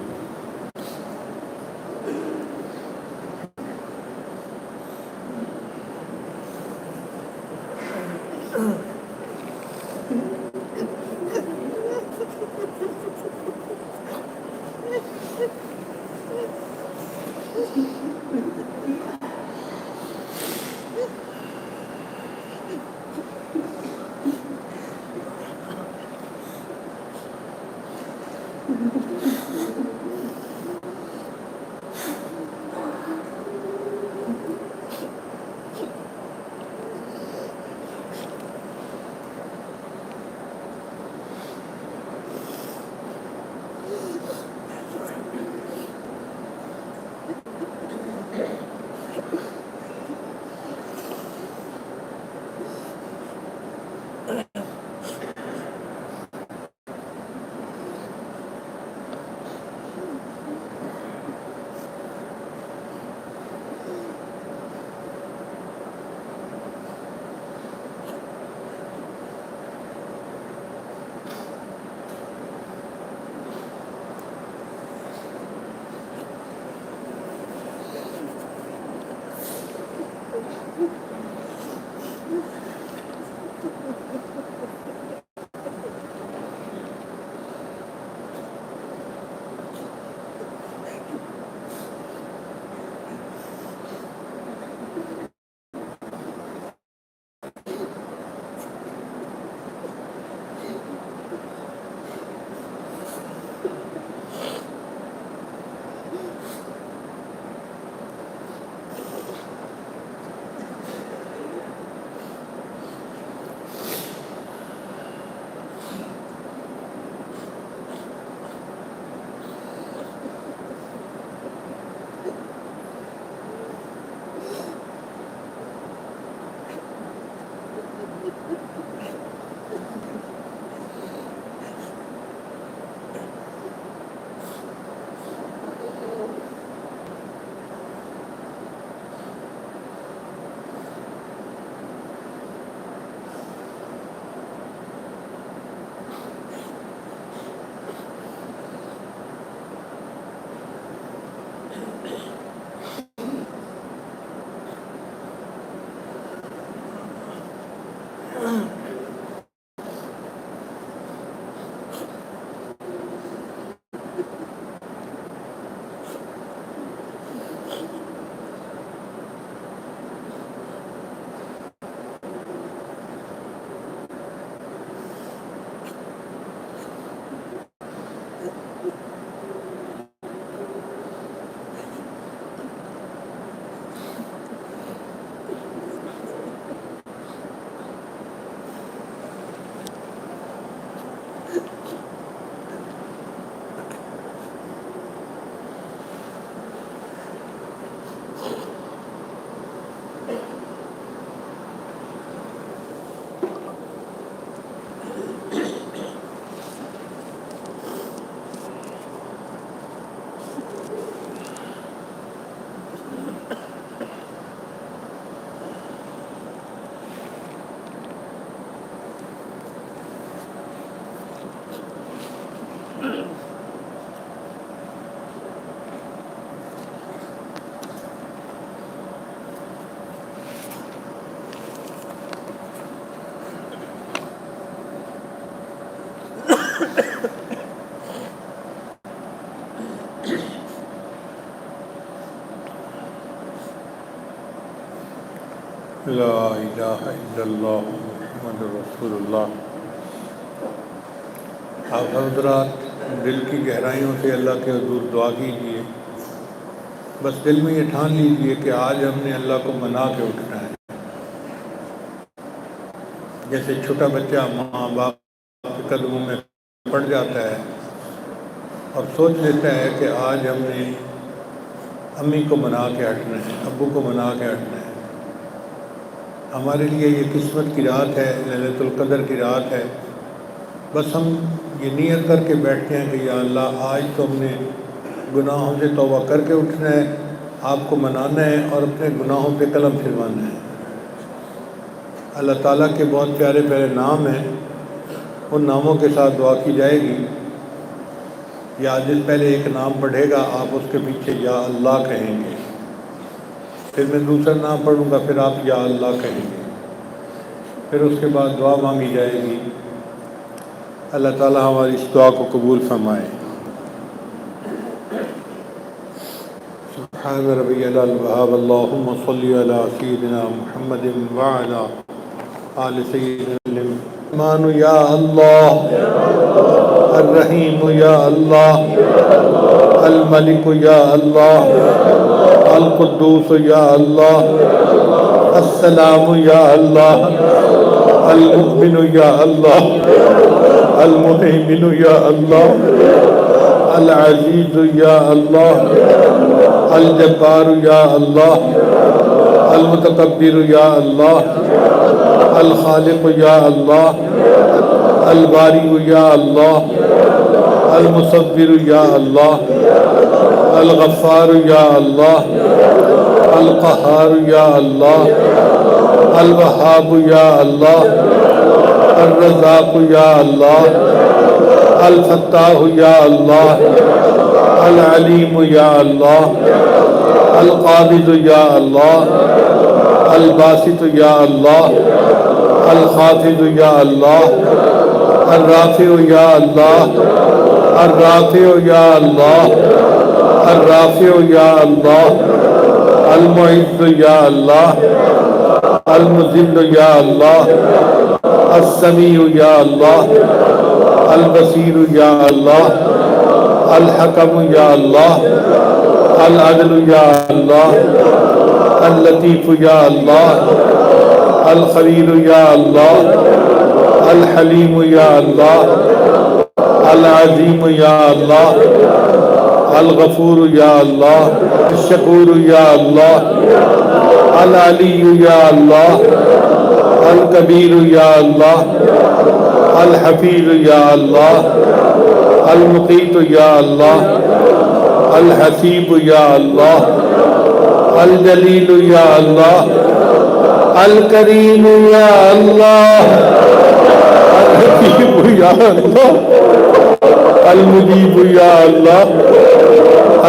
لا الہ الا اللہ محمد رسول اللہ۔ آپ حضرات دل کی گہرائیوں سے اللہ کے حضور دعا کیجیے، بس دل میں یہ ٹھان لیجیے کہ آج ہم نے اللہ کو منا کے اٹھنا ہے۔ جیسے چھوٹا بچہ ماں باپ کے قدموں میں پڑ جاتا ہے اور سوچ لیتا ہے کہ آج ہم نے امی کو منا کے ہٹنا ہے، ابو کو منا کے ہٹنا ہے۔ ہمارے لیے یہ قسمت کی رات ہے، لیلۃ القدر کی رات ہے۔ بس ہم یہ نیت کر کے بیٹھتے ہیں کہ یا اللہ آج تو ہم نے گناہوں سے توبہ کر کے اٹھنا ہے، آپ کو منانا ہے اور اپنے گناہوں پہ قلم پھروانا ہے۔ اللہ تعالیٰ کے بہت پیارے پیارے نام ہیں، ان ناموں کے ساتھ دعا کی جائے گی۔ یا جس پہلے ایک نام پڑھے گا آپ اس کے پیچھے یا اللہ کہیں گے، پھر میں دوسرا نام پڑھوں گا، پھر آپ یا اللہ کہیں گے، پھر اس کے بعد دعا مانگی جائے گی۔ اللہ تعالیٰ ہماری اس دعا کو قبول فرمائے۔ سبحان ربی الوهاب اللهم صل على سيدنا محمد وعلى آل سيدنا الرحمن یا اللہ، الرحیم یا اللہ، الملک یا اللہ، القدوس یا اللہ، السلام یا اللہ، المؤمن یا اللہ، المهيمن یا اللہ، العزیز یا اللہ، الجبار یا اللہ، المتکبر یا اللہ، الخالق یا اللہ، الباری یا اللہ، المصور یا اللہ، الغفار یا اللہ، القہار یا اللہ، الوہاب یا اللہ، الرزاق یا اللہ، الفتاح یا اللہ، العلیم یا اللہ، القابض یا اللہ، الباسط یا اللہ، الخافض یا اللہ، الرافع یا اللہ، الرافع یا اللہ، الرافع یا اللہ، المعز یا اللہ، المذل یا اللہ، السمیع یا اللہ، البصیر یا اللہ، الحکم یا اللہ، العدل یا اللہ، اللطیف یا اللہ، الخبیر یا اللہ، الحلیم یا اللہ، العظیم یا اللہ، الغفور یا اللہ، الشکور یا اللہ، العلی یا اللہ، الکبیر یا اللہ، الحفیظ یا اللہ، المقیت یا اللہ، الحسیب یا اللہ، الجلیل یا اللہ، الکریم یا اللہ، الحکیم یا اللہ، المجیب یا اللہ،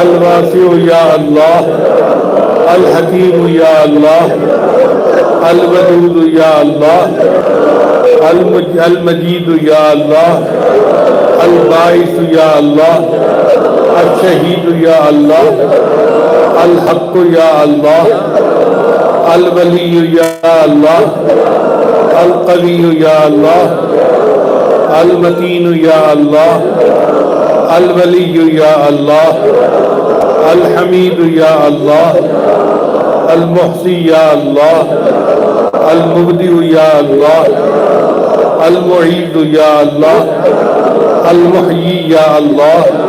الواسع یا اللہ، الحکیم یا اللہ، الودود یا اللہ، المجید یا اللہ، الباعث یا اللہ، الشہید یا اللہ، الحق یا اللہ، الولی یا اللہ، القوی یا اللہ، المتین یا اللہ، الولی یا اللہ، الحمید یا اللہ، المحصی یا اللہ، المبدع یا اللہ، المعید یا اللہ، المحیی یا اللہ،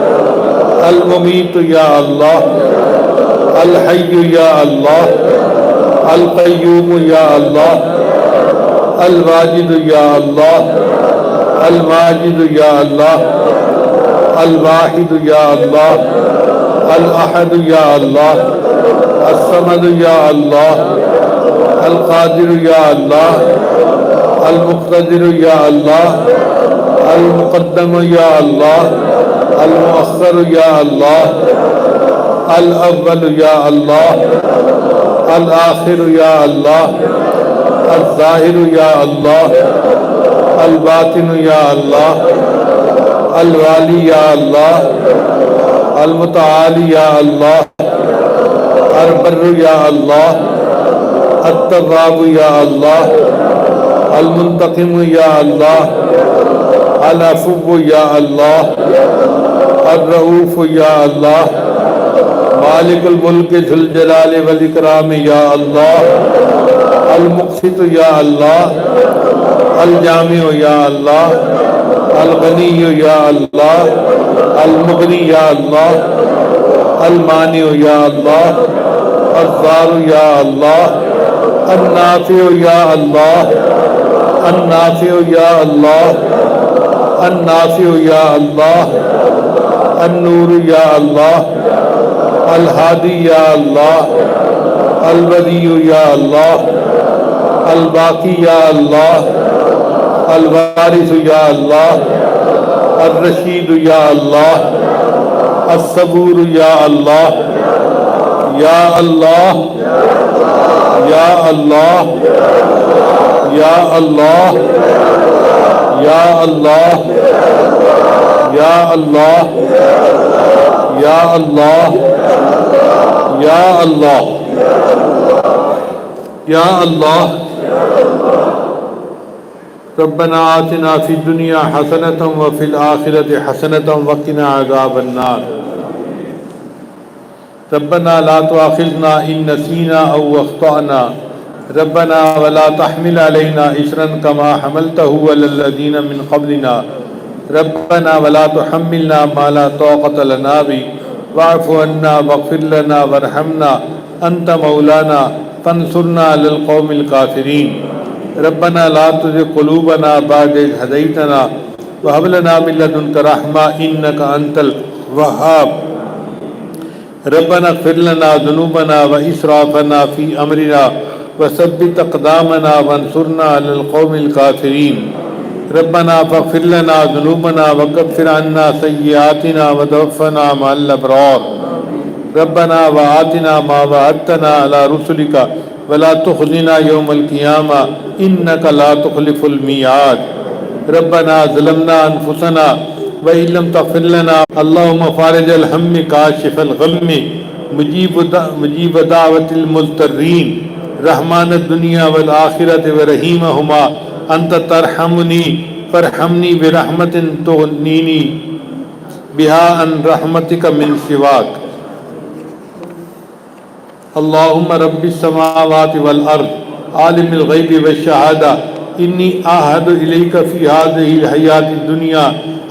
الممیت یا اللہ، الحی یا اللہ، القیوم یا اللہ، الواجد یا اللہ، الماجد یا اللہ، الواحد یا اللہ، الاحد یا اللہ، الصمد یا اللہ، القادر یا اللہ، المقتدر یا اللہ، المقدم یا اللہ، المؤخر یا اللہ، الاول یا اللہ، الآخر یا اللہ، الظاہر یا اللہ، الباطن یا اللہ، الوالی یا اللہ، المتعالی یا اللہ، البر یا اللہ، التواب یا اللہ، المنتقم یا اللہ، العفو یا اللہ، الرؤوف یا اللہ، مالک الملک ذو الجلال والاکرام یا اللہ، المقسط یا اللہ، الجامع یا اللہ، الغنی یا اللہ، المغنی یا اللہ، المانع یا اللہ، الضار یا اللہ، النافع یا اللہ، النافع یا اللہ، النافع یا اللہ، النور یا اللہ، الہادی یا اللہ، الودیع یا اللہ، الباقی یا اللہ، الوارث یا اللہ، الرشید یا اللہ، الصبور یا اللہ، یا اللہ، یا اللہ، یا اللہ، یا اللہ، یا اللہ، یا اللہ، یا اللہ یا اللہ ربنا آتنا فی الدنیا حسنۃ وفی الآخرۃ حسنۃ وقنا عذاب النار ربنا لا تؤاخذنا ان نسینا او اخطأنا ربنا ولا تحمل علينا إصرا كما حملته على الذين من قبلنا ربنا ولا تحملنا ما لا طاقة لنا به واعف عنا واغفر لنا وارحمنا أنت مولانا فانصرنا على القوم الكافرين ربنا لا تزغ قلوبنا بعد إذ هديتنا وهب لنا من لدنك رحمة إنك أنت الوهاب ربنا اغفر لنا ذنوبنا وإسرافنا في أمرنا وثبت أقدامنا وانصرنا على القوم الكافرين ربنا فاغفر لنا ذنوبنا وكفر عنا سيئاتنا وتوفنا مع الأبرار ربنا وآتنا ما وعدتنا على رسلك ولا تخزنا يوم القيامة إنك لا تخلف الميعاد ربنا ظلمنا أنفسنا وإن لم تغفر لنا اللهم فارج الهم كاشف الغم مجيب دعوة المضطرين رحمان الدنیا والآخرت ورحیمہما انت ترحمنی فرحمنی برحمت تغنینی بها عن رحمتک من سواک اللہم رب السماوات والارض عالم الغیب والشہادہ انی آہد الیک فی هذه الحیات الدنیا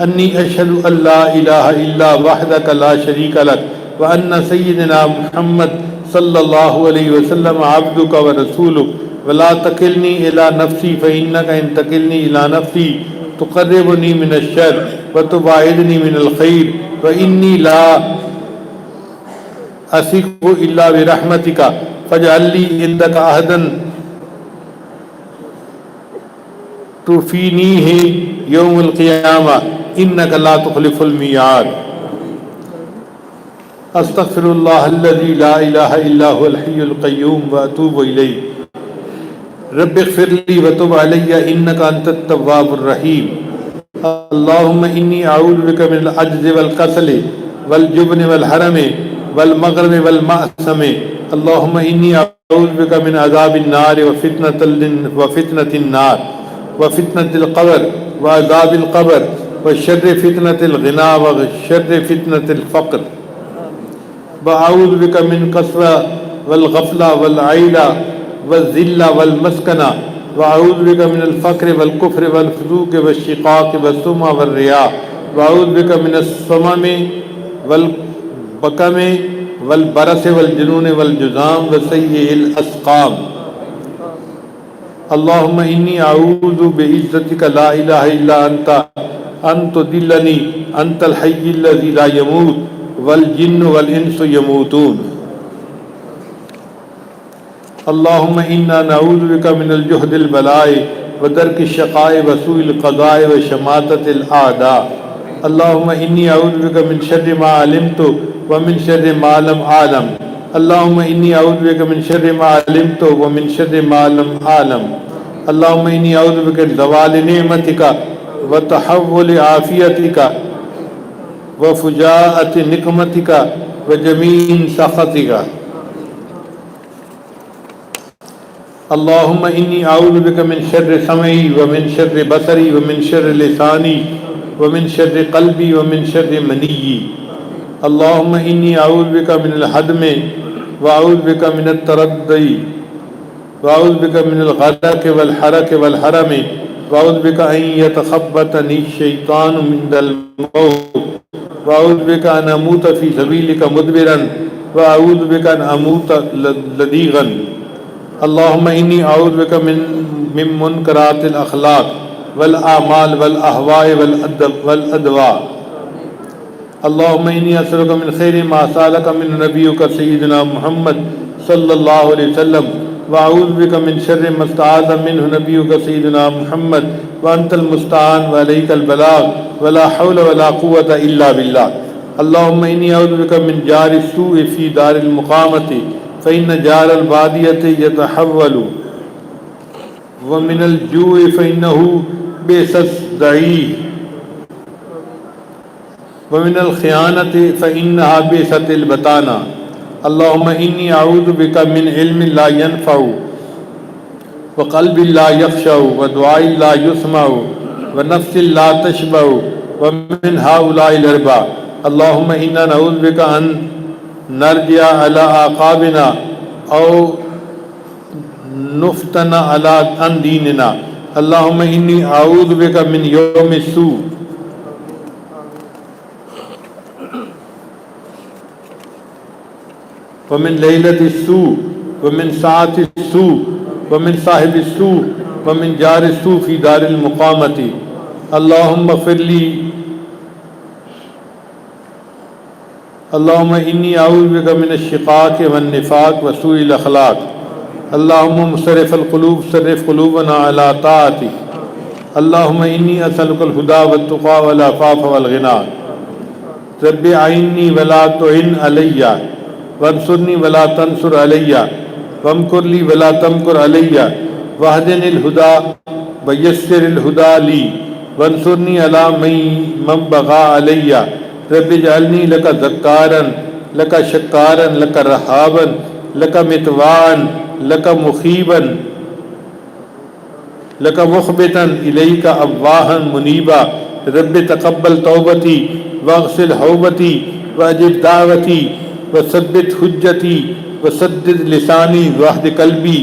انی اشہد ان لا الہ الا وحدک لا شریک لک وان سیدنا محمد صلی اللہ علیہ وسلم عبدک ورسولک ولا تکلنی الی نفسی فإنک ان تکلنی الی نفسی تقربنی من الشر وتباعدنی من الخیر وانی لا اثق الا برحمتک فاجعل لی عندک عہدا توفینیہ یوم القیامہ انک لا تخلف المیعاد استغفر اللہ الذی لا الہ الا هو الحی القیوم واتوب الیہ رب اغفر لی وتب علی انک انت التواب الرحیم اللہم انی اعوذ بک من العجز والکسل والجبن والحرم والمغرم والمأثم اللہم انی اعوذ بک من عذاب النار وفتنة النار وفتنة القبر وعذاب القبر وشر فتنة الغنا وشر فتنة الفقر وأعوذ بك من قسوة والغفلة والعيلة والذلة والمسكنة وأعوذ بك من الفقر والكفر والفسوق والشقاق والسمع والرياء وأعوذ بك من السمم والبكم والبرص والجنون والجذام وسيء الأسقام اللهم إني أعوذ بعزتك لا إله إلا أنت أن تضلني أنت الحي الذي لا يموت والجن والانس يموتون اللهم انا نعوذ بك من الجهد البلاء ودرك الشقاء وسوء القضاء وشماتة الاعداء اللهم اني اعوذ بك من شر ما علمت ومن شر ما لم اعلم اللهم اني اعوذ بك من شر ما علمت ومن شر ما لم اعلم اللهم اني اعوذ بك من زوال نعمتك وتحول عافيتك وفجاءة نقمتك وجميع سخطك اللهم إني أعوذ بك من شر سمعي ومن شر بصري ومن شر لساني ومن شر قلبي ومن شر مني اللهم إني أعوذ بك من الهدم وأعوذ بك من التردي وأعوذ بك من الغرق والحرق والحرم وأعوذ بك أن يتخبطني الشيطان من الموت وأعوذ بك أن أموت في سبيلك مدبرا وأعوذ بك أن أموت لديغا اللهم إني أعوذ بك من منكرات الأخلاق والأعمال والأهواء والأدواء اللهم إني أسألك من خير ما سألك من نبيك سيدنا محمد صلى الله عليه وسلم وأعوذ بك من شر ما استعاذ منه نبيك سيدنا محمد وأنت المستعان وعليك البلاغ ولا حول ولا قوة إلا بالله اللهم إني أعوذ بك من جار السوء في دار المقامة فإن جار البادية يتحول ومن الجوع فإنه بئس الضعيف ومن الخيانة فإنها بئست البطانة اللہم انی اعوذ بک من علم لا ينفع وقلب لا يخشع ودعاء لا يسمع ونفس لا تشبع ومن هؤلاء الاربع اللہم انا نعوذ بک ان نرجع على اعقابنا او نفتن على عن دیننا اللہم انی اعوذ بک من یوم السوء ومن لیلۃ السوء ومن ساعۃ السوء ومن صاحب السوء ومن جار السوء فی دار المقامۃ اللہم اغفر لی اللہم انی اعوذ بک من الشقاق والنفاق وسوء الاخلاق اللہم مصرف القلوب صرف قلوبنا علی طاعتک اللہم انی اسألک الہدی والتقی والعفاف والغنی رب اعنی ولا تعن علی وانصرنی ولا تنصر علی وامکر لی ولا تمکر علی واہدنی الہدی ویسر الہدی لی وانصرنی علی من بغی علی رب اجعلنی لک ذکارا لک شکارا لک رہابا لک متواعا لک مخیبا لک مخبتا الیک اواہا منیبا رب تقبل توبتی واغسل حوبتی واجب دعوتی وثبت حجتی وسدد لسانی واہد قلبی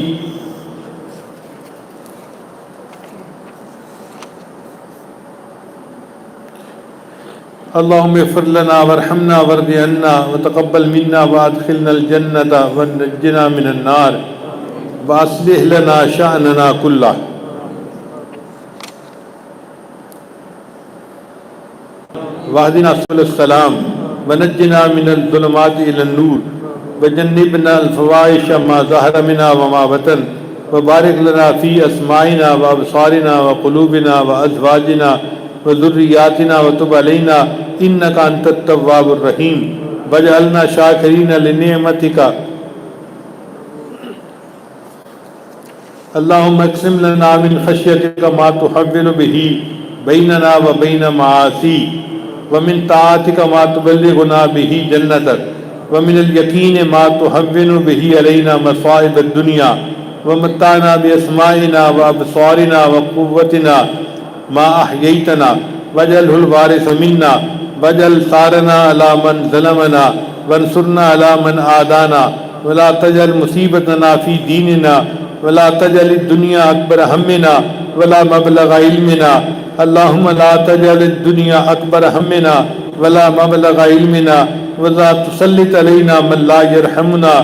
اللہم اغفر لنا وارحمنا وارض عنا وتقبل منا وادخلنا الجنة ونجنا من النار واصلح لنا شأننا كله واهدنا سبل السلام ونجنا من الظلمات إلى النور وجنبنا الفواحش ما ظهر منها وما بطن وبارك لنا في أسماعنا وأبصارنا وقلوبنا وأزواجنا وذرياتنا وتب علينا إنك أنت التواب الرحيم واجعلنا شاكرين لنعمتك اللهم اقسم لنا من خشيتك ما تحول به بيننا وبين معاصيك ومن طاعتك ما تبلغنا به جنتك ومن اليقين ما تهون به علينا مصائب الدنيا ومتعنا بأسمائنا وأبصارنا وقوتنا ما أحييتنا واجعله الوارث منا واجعل ثارنا على من ظلمنا وانصرنا على من عادانا ولا تجعل مصيبتنا في ديننا ولا تجعل الدنيا أكبر همنا ولا مبلغ علمنا اللهم لا تجعل الدنيا أكبر همنا ولا مبلغ علمنا ولا تسلط علينا من لا يرحمنا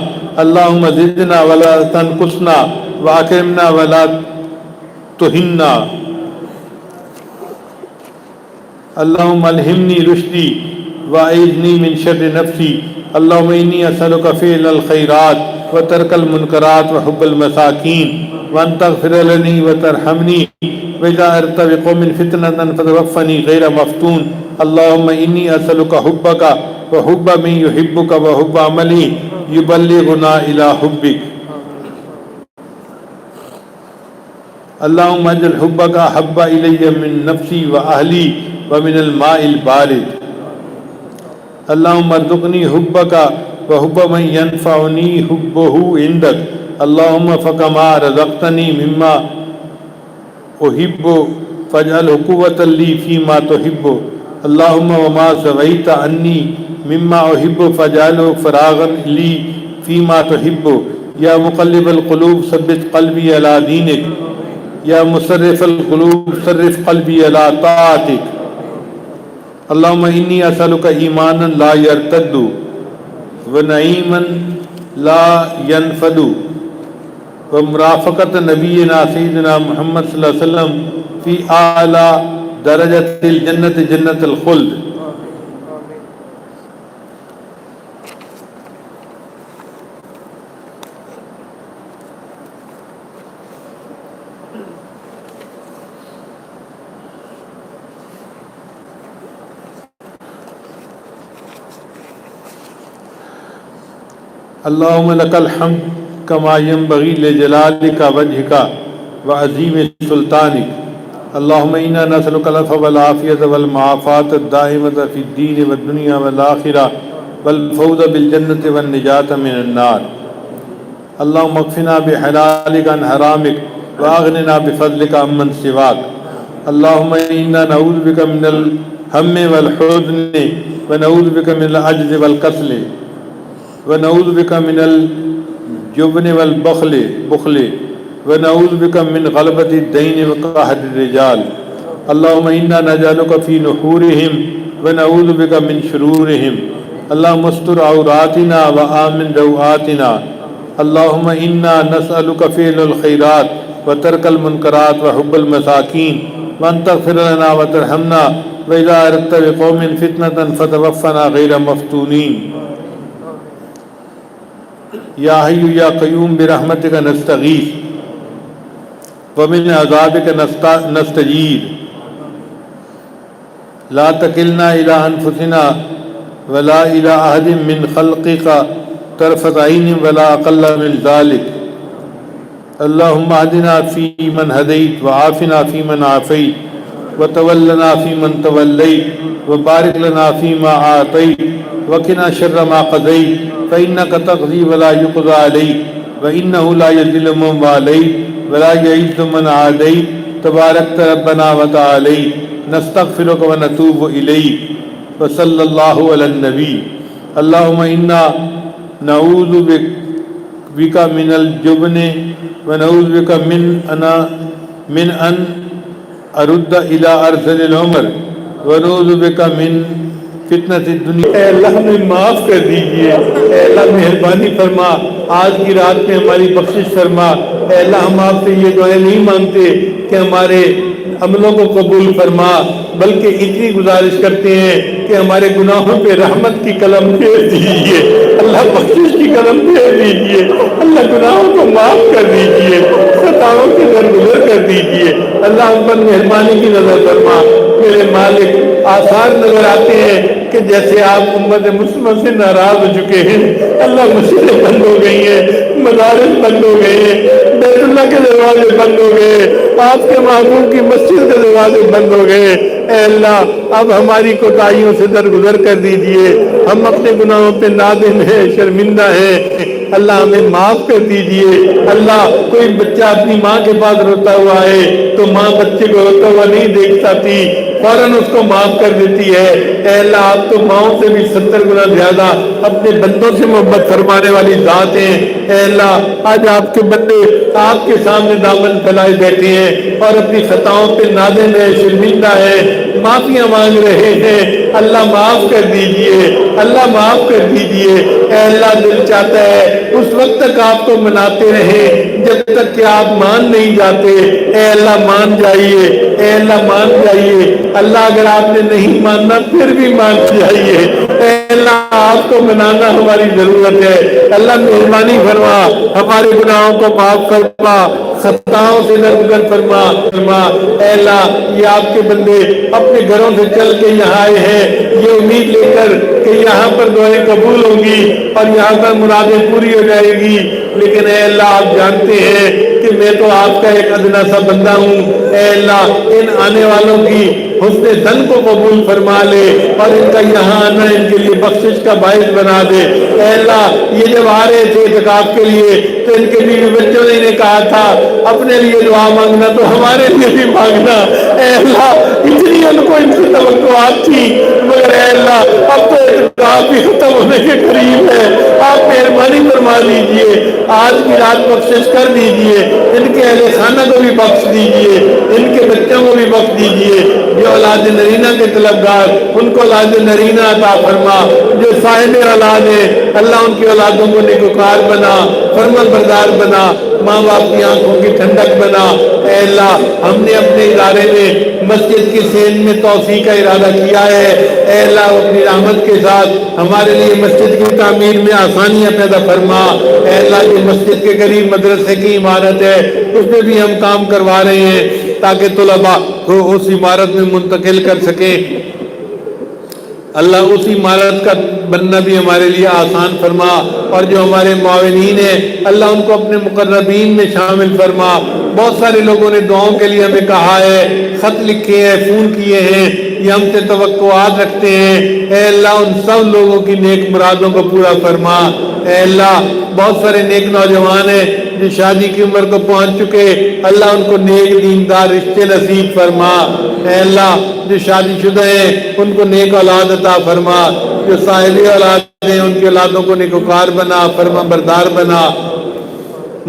اللهم زدنا ولا تنقصنا وأكرمنا ولا تهنا اللهم الهمني رشدي وأعذني من شر نفسي اللهم إني أسألك فعل الخيرات وترك المنكرات وحب المساكين وأن تغفر لي وترحمني وإذا أردت بقوم فتنة فتوفني غير مفتون اللهم إني أسألك حبك وحب من يحبك وحب عملي يبلغنا إلى حبك اللهم اجعل حبك أحب إلي من نفسي وأهلي ومن الماء البارد اللهم ارزقني حبك وحب من ينفعني حبه عندك اللهم فكما رزقتني مما أحب فاجعله قوة لي فيما تحب اللهم وما سويت عني مما أحب فاجعله فراغا لي فيما تحب يا مقلب القلوب ثبت قلبي على دينك يا مصرف القلوب صرف قلبي على طاعتك اللهم إني أسألك إيمانا لا يرتد ونعيما لا ينفد ومرافقة نبينا سيدنا محمد صلى الله عليه وسلم في أعلى درجة الجنة جنة الخلد اللهم لك الحمد كما ينبغي لجلالك وجهك وعظيم سلطانك اللهم إنا نسألك العفو والعافية والمعافاة الدائمة في الدين والدنيا والآخرة والفوز بالجنة والنجاة من النار. اللهم اكفنا بحلالك عن حرامك واغننا بفضلك عمن سواك. اللهم إنا نعوذ بك من الهم والحزن ونعوذ بك من العجز والكسل ونعوذ بك من الجبن والبخل ونعوذ بك من غلبة الدين وقهر الرجال. اللهم إنا نجعلك في نحورهم ونعوذ بك من شرورهم. اللهم استر عوراتنا وآمن روآتنا. اللهم إنا نسألك فعل الخيرات وترك المنكرات وحب المساكين وأن تغفر لنا وترحمنا وإذا أردت بقوم فتنة فتوفنا غير مفتونين. یا حی یا قیوم برحمتک نستغیث ومن عذابک نستجیر لا تکلنا الی انفسنا ولا الی احد من خلقک طرفۃ عین ولا اقل من ذلک. اللهم اهدنا فیمن هدیت وعافنا فیمن عافیت وتولنا فیمن تولیت وبارک لنا فیما اعطیت وقنا شر ما قضیت فإنك تقضي ولا يقضى عليك وإنه لا يذل من واليت ولا يعز من عاديت تباركت ربنا وتعاليت. نستغفرك ونتوب إليك. وصلى الله على النبي. اللهم إنا نعوذ بك من الجبن ونعوذ بك من أن أرد إلى أرذل العمر ونعوذ بك من فتنة الدنیا. اے اللہ ہمیں معاف کر دیجئے. اے اللہ مہربانی فرما آج کی رات میں ہماری بخشش فرما. اے اللہ ہم آپ سے یہ دعائیں نہیں مانگتے کہ ہمارے عملوں کو قبول فرما، بلکہ اتنی گزارش کرتے ہیں کہ ہمارے گناہوں پہ رحمت کی قلم پھیر دیجئے. اللہ بخشش کی قلم پھیر دیجئے. اللہ گناہوں کو معاف کر دیجئے، خطاؤں سے درگزر کر دیجئے. اللہ ہم پر مہربانی کی نظر فرما. میرے مالک آثار نظر آتے ہیں کہ جیسے آپ امت مسلمہ سے ناراض ہو چکے ہیں. اللہ مسجدیں بند ہو گئی ہیں، مدارس بند ہو گئے ہیں، بیت اللہ کے دروازے بند ہو گئے، آپ کے محبوب کی مسجد کے دروازے بند ہو گئے. اے اللہ اب ہماری کوتاہیوں سے درگزر کر دیجئے. ہم اپنے گناہوں پہ نادم ہیں، شرمندہ ہیں. اللہ ہمیں معاف کر دیجئے. اللہ کوئی بچہ اپنی ماں کے پاس روتا ہوا ہے تو ماں بچے کو روتا ہوا نہیں دیکھ سکتی، فوراً اس کو معاف کر دیتی ہے. اے اللہ آپ تو ماؤں سے بھی 70 گنا زیادہ اپنے بندوں سے محبت فرمانے والی ذات ہیں. اے اللہ آج آپ کے بندے آپ کے سامنے دامن پھیلائے بیٹھے ہیں اور اپنی خطاؤں پہ نادم ہے، شرمندہ ہے، معافیاں مانگ رہے ہیں. اللہ معاف کر دیجئے. اللہ معاف کر دیجئے. اے اللہ دل چاہتا ہے اس وقت تک آپ کو مناتے رہیں جب تک کہ آپ مان نہیں جاتے. اے اللہ مان جائیے. اے اللہ مان جائیے. اللہ اگر آپ نے نہیں ماننا پھر بھی مان جائیے. اے اللہ آپ کو منانا ہماری ضرورت ہے. اللہ مہربانی فرما، ہمارے گناہوں کو معاف فرما، خطاؤں سے درگزر فرما. اے اللہ یہ آپ کے بندے اپنے گھروں سے چل کے یہاں آئے ہیں یہ امید لے کر کہ یہاں پر دعائیں قبول ہوں گی اور یہاں پر مرادیں پوری ہو جائے گی. لیکن اے اللہ آپ جانتے ہیں کہ میں تو آپ کا ایک ادنا سا بندہ ہوں. اے اللہ ان آنے والوں کی حسن ظن کو قبول فرما لے اور ان کا یہاں آنا ان کے لیے بخشش کا باعث بنا دے. اے اللہ یہ جب آ رہے تھے اعتکاف کے لیے تو ان کے بیوی بچوں نے انہیں کہا تھا اپنے لیے دعا مانگنا تو ہمارے لیے بھی مانگنا. اے اللہ اتنی ان کو ان سے توقعات تھی مگر اے اللہ اب تو اعتکاف بھی ختم ہونے کے قریب ہے. آپ مہربانی فرما دیجئے. آج کی رات بخشش کر دیجئے. ان کے اہل خانہ کو بھی بخش دیجئے، ان کے بچوں کو بھی بخش دیجئے. جو اولاد نرینہ کے طلبگار ان کو اولاد نرینہ عطا فرما. جو صاحب اولاد ہیں اللہ ان کی اولادوں کو نیکوکار بنا، فرمان بردار بنا، ماں باپ کی آنکھوں کی ٹھنڈک بنا. اے اللہ ہم نے اپنے ادارے میں مسجد کی سین میں توسیع کا ارادہ کیا ہے. اے اللہ اپنی رحمت کے ساتھ ہمارے لیے مسجد کی تعمیر میں آسانیاں پیدا فرما. اے اللہ جو مسجد کے قریب مدرسے کی عمارت ہے اس میں بھی ہم کام کروا رہے ہیں تاکہ طلباء کو اس عمارت میں منتقل کر سکیں. اللہ اس عمارت کا بننا بھی ہمارے لیے آسان فرما. اور جو ہمارے معاونین ہیں اللہ ان کو اپنے مقربین میں شامل فرما. بہت سارے لوگوں نے دعاؤں کے لیے ہمیں کہا ہے، خط لکھے ہیں، فون کیے ہیں، یہ ہم سے توقعات رکھتے ہیں۔ اے اللہ ان سب لوگوں کی نیک مرادوں کو پورا فرما۔ اے اللہ بہت سارے نیک نوجوان ہیں جو شادی کی عمر کو پہنچ چکے، اللہ ان کو نیک دیندار رشتے نصیب فرما۔ اے اللہ جو شادی شدہ ہیں ان کو نیک اولاد عطا فرما، جو صاحب اولاد ہیں ان کی اولادوں کو نیکوکار بنا، فرما بردار بنا،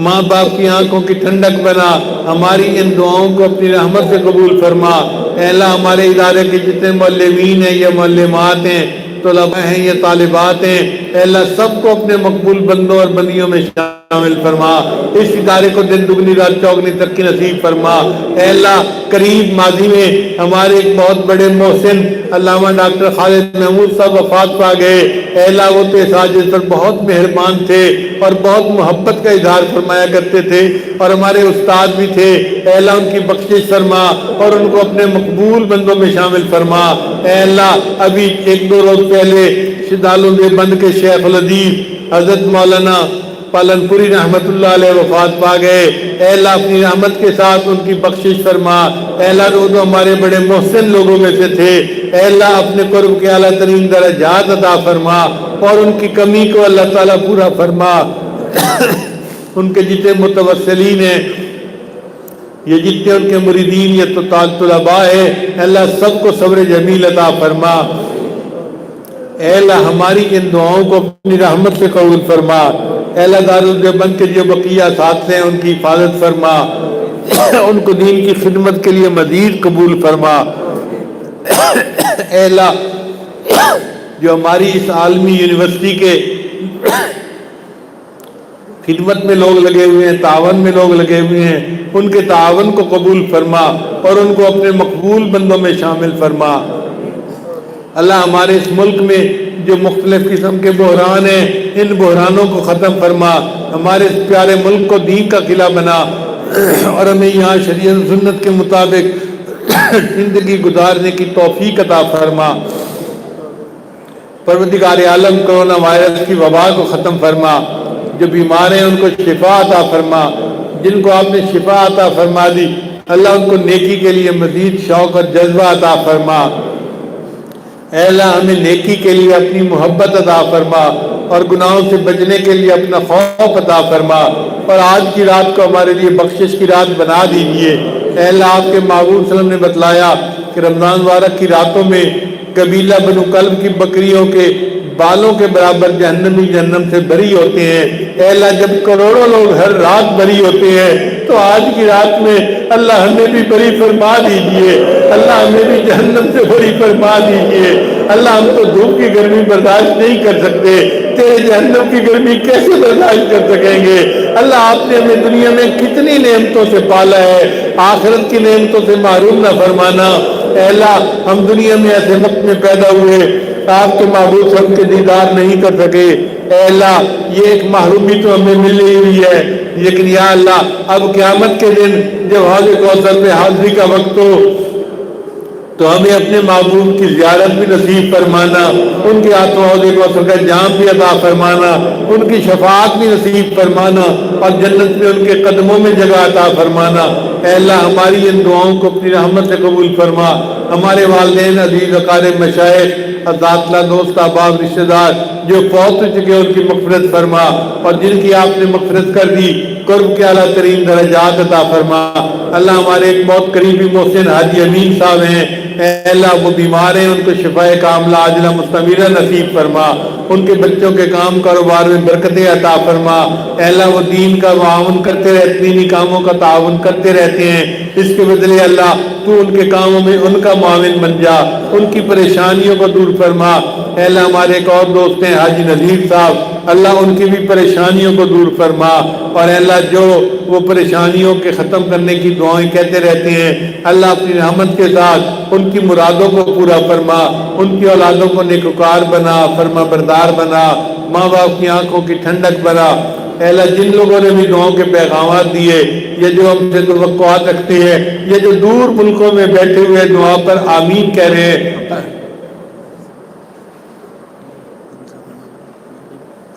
ماں باپ کی آنکھوں کی ٹھنڈک بنا۔ ہماری ان دعاؤں کو اپنی رحمت سے قبول فرما۔ اے اللہ ہمارے ادارے کے جتنے معلمین ہیں یا معلمات ہیں، طلباء ہیں یا طالبات ہیں، اے اللہ سب کو اپنے مقبول بندوں اور بندیوں میں شامل فرما۔ اس ادارے کو دن دگنی رات چوگنی ترقی نصیب فرما۔ اے اللہ قریب ماضی میں ہمارے ایک بہت بڑے محسن علامہ ڈاکٹر خالد محمود صاحب وفات پا گئے۔ اے اللہ وہ تو اس حاجت پر بہت مہربان تھے اور بہت محبت کا اظہار فرمایا کرتے تھے اور ہمارے استاد بھی تھے۔ اے اللہ ان کی بخشش فرما اور ان کو اپنے مقبول بندوں میں شامل فرما۔ اے اللہ ابھی ایک دو روز پہلے شدالوں کے بند کے شیخ الحدیث حضرت مولانا پالن پوری رحمت اللہ علیہ وفات پا گئے۔ اے اللہ اپنی رحمت کے ساتھ ان کی بخشش فرما۔ اے اللہ وہ تو ہمارے بڑے محسن لوگوں میں سے تھے۔ اے اللہ اپنے قرب کے اعلیٰ ترین درجات عطا فرما اور ان کی کمی کو اللہ تعالیٰ پورا فرما۔ ان کے جتنے متوسلین ہیں یہ جتنے ان کے مریدین یہ تو طلباء ہیں، اے اللہ سب کو صبر جمیل عطا فرما۔ اے اللہ ہماری ان دعاؤں کو اپنی رحمت سے قبول فرما۔ اے اللہ دارالدیوبند کے جو بقیہ ساتھ ہیں ان کی حفاظت فرما، ان کو دین کی خدمت کے لیے مزید قبول فرما۔ اے اللہ جو ہماری اس عالمی یونیورسٹی کے خدمت میں لوگ لگے ہوئے ہیں، تعاون میں لوگ لگے ہوئے ہیں، ان کے تعاون کو قبول فرما اور ان کو اپنے مقبول بندوں میں شامل فرما۔ اللہ ہمارے اس ملک میں جو مختلف قسم کے بحران ہیں ان بحرانوں کو ختم فرما، ہمارے اس پیارے ملک کو دین کا قلعہ بنا اور ہمیں یہاں شریعت سنت کے مطابق زندگی گزارنے کی توفیق عطا فرما۔ پروردگار عالم کرونا وائرس کی وبا کو ختم فرما، جو بیمار ہیں ان کو شفا عطا فرما، جن کو آپ نے شفا عطا فرما دی اللہ ان کو نیکی کے لیے مزید شوق اور جذبہ عطا فرما۔ اے اللہ ہمیں نیکی کے لیے اپنی محبت عطا فرما اور گناہوں سے بچنے کے لیے اپنا خوف عطا فرما، اور آج کی رات کو ہمارے لیے بخشش کی رات بنا دیجیے۔ اے اللہ آپ کے محبوب صلی اللہ علیہ وسلم نے بتلایا کہ رمضان مبارک کی راتوں میں قبیلہ بنو کلب کی بکریوں کے بالوں کے برابر جہنمی جہنم سے بری ہوتے ہیں۔ اے اللہ جب کروڑوں لوگ ہر رات بری ہوتے ہیں تو آج کی رات میں اللہ ہمیں بھی بری فرما دیجئے، اللہ ہمیں بھی جہنم سے بری فرما دیجئے۔ اللہ ہم تو دھوپ کی گرمی برداشت نہیں کر سکتے، تیرے جہنم کی گرمی کیسے برداشت کر سکیں گے؟ اللہ آپ نے ہمیں دنیا میں کتنی نعمتوں سے پالا ہے، آخرت کی نعمتوں سے محروم نہ فرمانا۔ اے اللہ ہم دنیا میں ایسے وقت میں پیدا ہوئے آپ کے محبوب سب کے دیدار نہیں کر سکے۔ اے اللہ یہ ایک محرومی تو ہمیں ملی ہوئی ہے، لیکن یا اللہ اب قیامت کے دن جب حوض کوثر میں حاضری کا وقت ہو تو ہمیں اپنے محبوب کی زیارت بھی نصیب فرمانا، ان کے ہاتھوں حوض کوثر کا جام بھی عطا فرمانا، ان کی شفاعت بھی نصیب فرمانا اور جنت میں ان کے قدموں میں جگہ عطا فرمانا۔ اے اللہ ہماری ان دعاؤں کو اپنی رحمت سے قبول فرما، ہمارے والدین عزیز اقارب مشائخ اساتذہ دوست احباب رشتہ دار جو فوت ہو چکے ان کی مغفرت فرما، اور جن کی آپ نے مغفرت کر دی قرب کے اعلیٰ ترین درجات عطا فرما۔ اللہ ہمارے ایک بہت قریبی محسن حاجی امین صاحب ہیں، اے اللہ وہ بیمار ہیں ان کو شفائے کاملہ عاجلہ مستمرہ نصیب فرما، ان کے بچوں کے کام کاروبار میں برکتیں عطا فرما۔ اے اللہ وہ دین کا معاون کرتے رہتے، دینی کاموں کا تعاون کرتے رہتے ہیں، اس کے بدلے اللہ تو ان کے کاموں میں ان کا معاون بن جا، ان کی پریشانیوں کو دور فرما۔ اے اللہ ہمارے ایک اور دوست ہیں حاجی نذیر صاحب، اللہ ان کی بھی پریشانیوں کو دور فرما، اور اے اللہ جو وہ پریشانیوں کے ختم کرنے کی دعائیں کہتے رہتے ہیں اللہ اپنی رحمت کے ساتھ ان کی مرادوں کو پورا فرما، ان کی اولادوں کو نیکوکار بنا، فرما بردار بنا، ماں باپ کی آنکھوں کی ٹھنڈک بنا۔ اے اللہ جن لوگوں نے بھی دعاؤں کے پیغامات دیے، یہ جو ہم سے توقعات رکھتے ہیں، یہ جو دور ملکوں میں بیٹھے ہوئے دعا پر آمین کہہ رہے ہیں،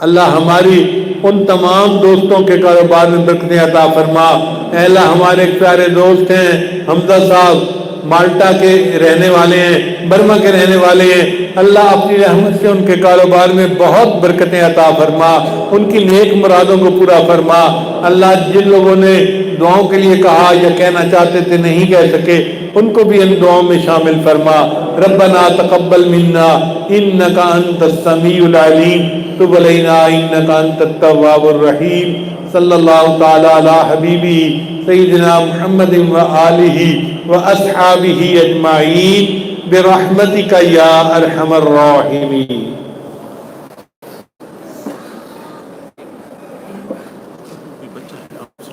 اللہ ہماری ان تمام دوستوں کے کاروبار میں برکتیں عطا فرما۔ اے اللہ ہمارے ایک پیارے دوست ہیں حمزہ صاحب، مالٹا کے رہنے والے ہیں، برما کے رہنے والے ہیں، اللہ اپنی رحمت سے ان کے کاروبار میں بہت برکتیں عطا فرما، ان کی نیک مرادوں کو پورا فرما۔ اللہ جن لوگوں نے دعاؤں کے لیے کہا یا کہنا چاہتے تھے نہیں کہہ سکے، ان کو بھی ان دعاؤں میں شامل فرما۔ ربنا تقبل منا انک انت السمیع العلیم تب علینا انک انت التواب الرحیم۔ صلی اللہ تعالی علی حبیبی سیدنا محمد وآلہ واصحابہ اجمعین برحمتک یا ارحم الراحمین۔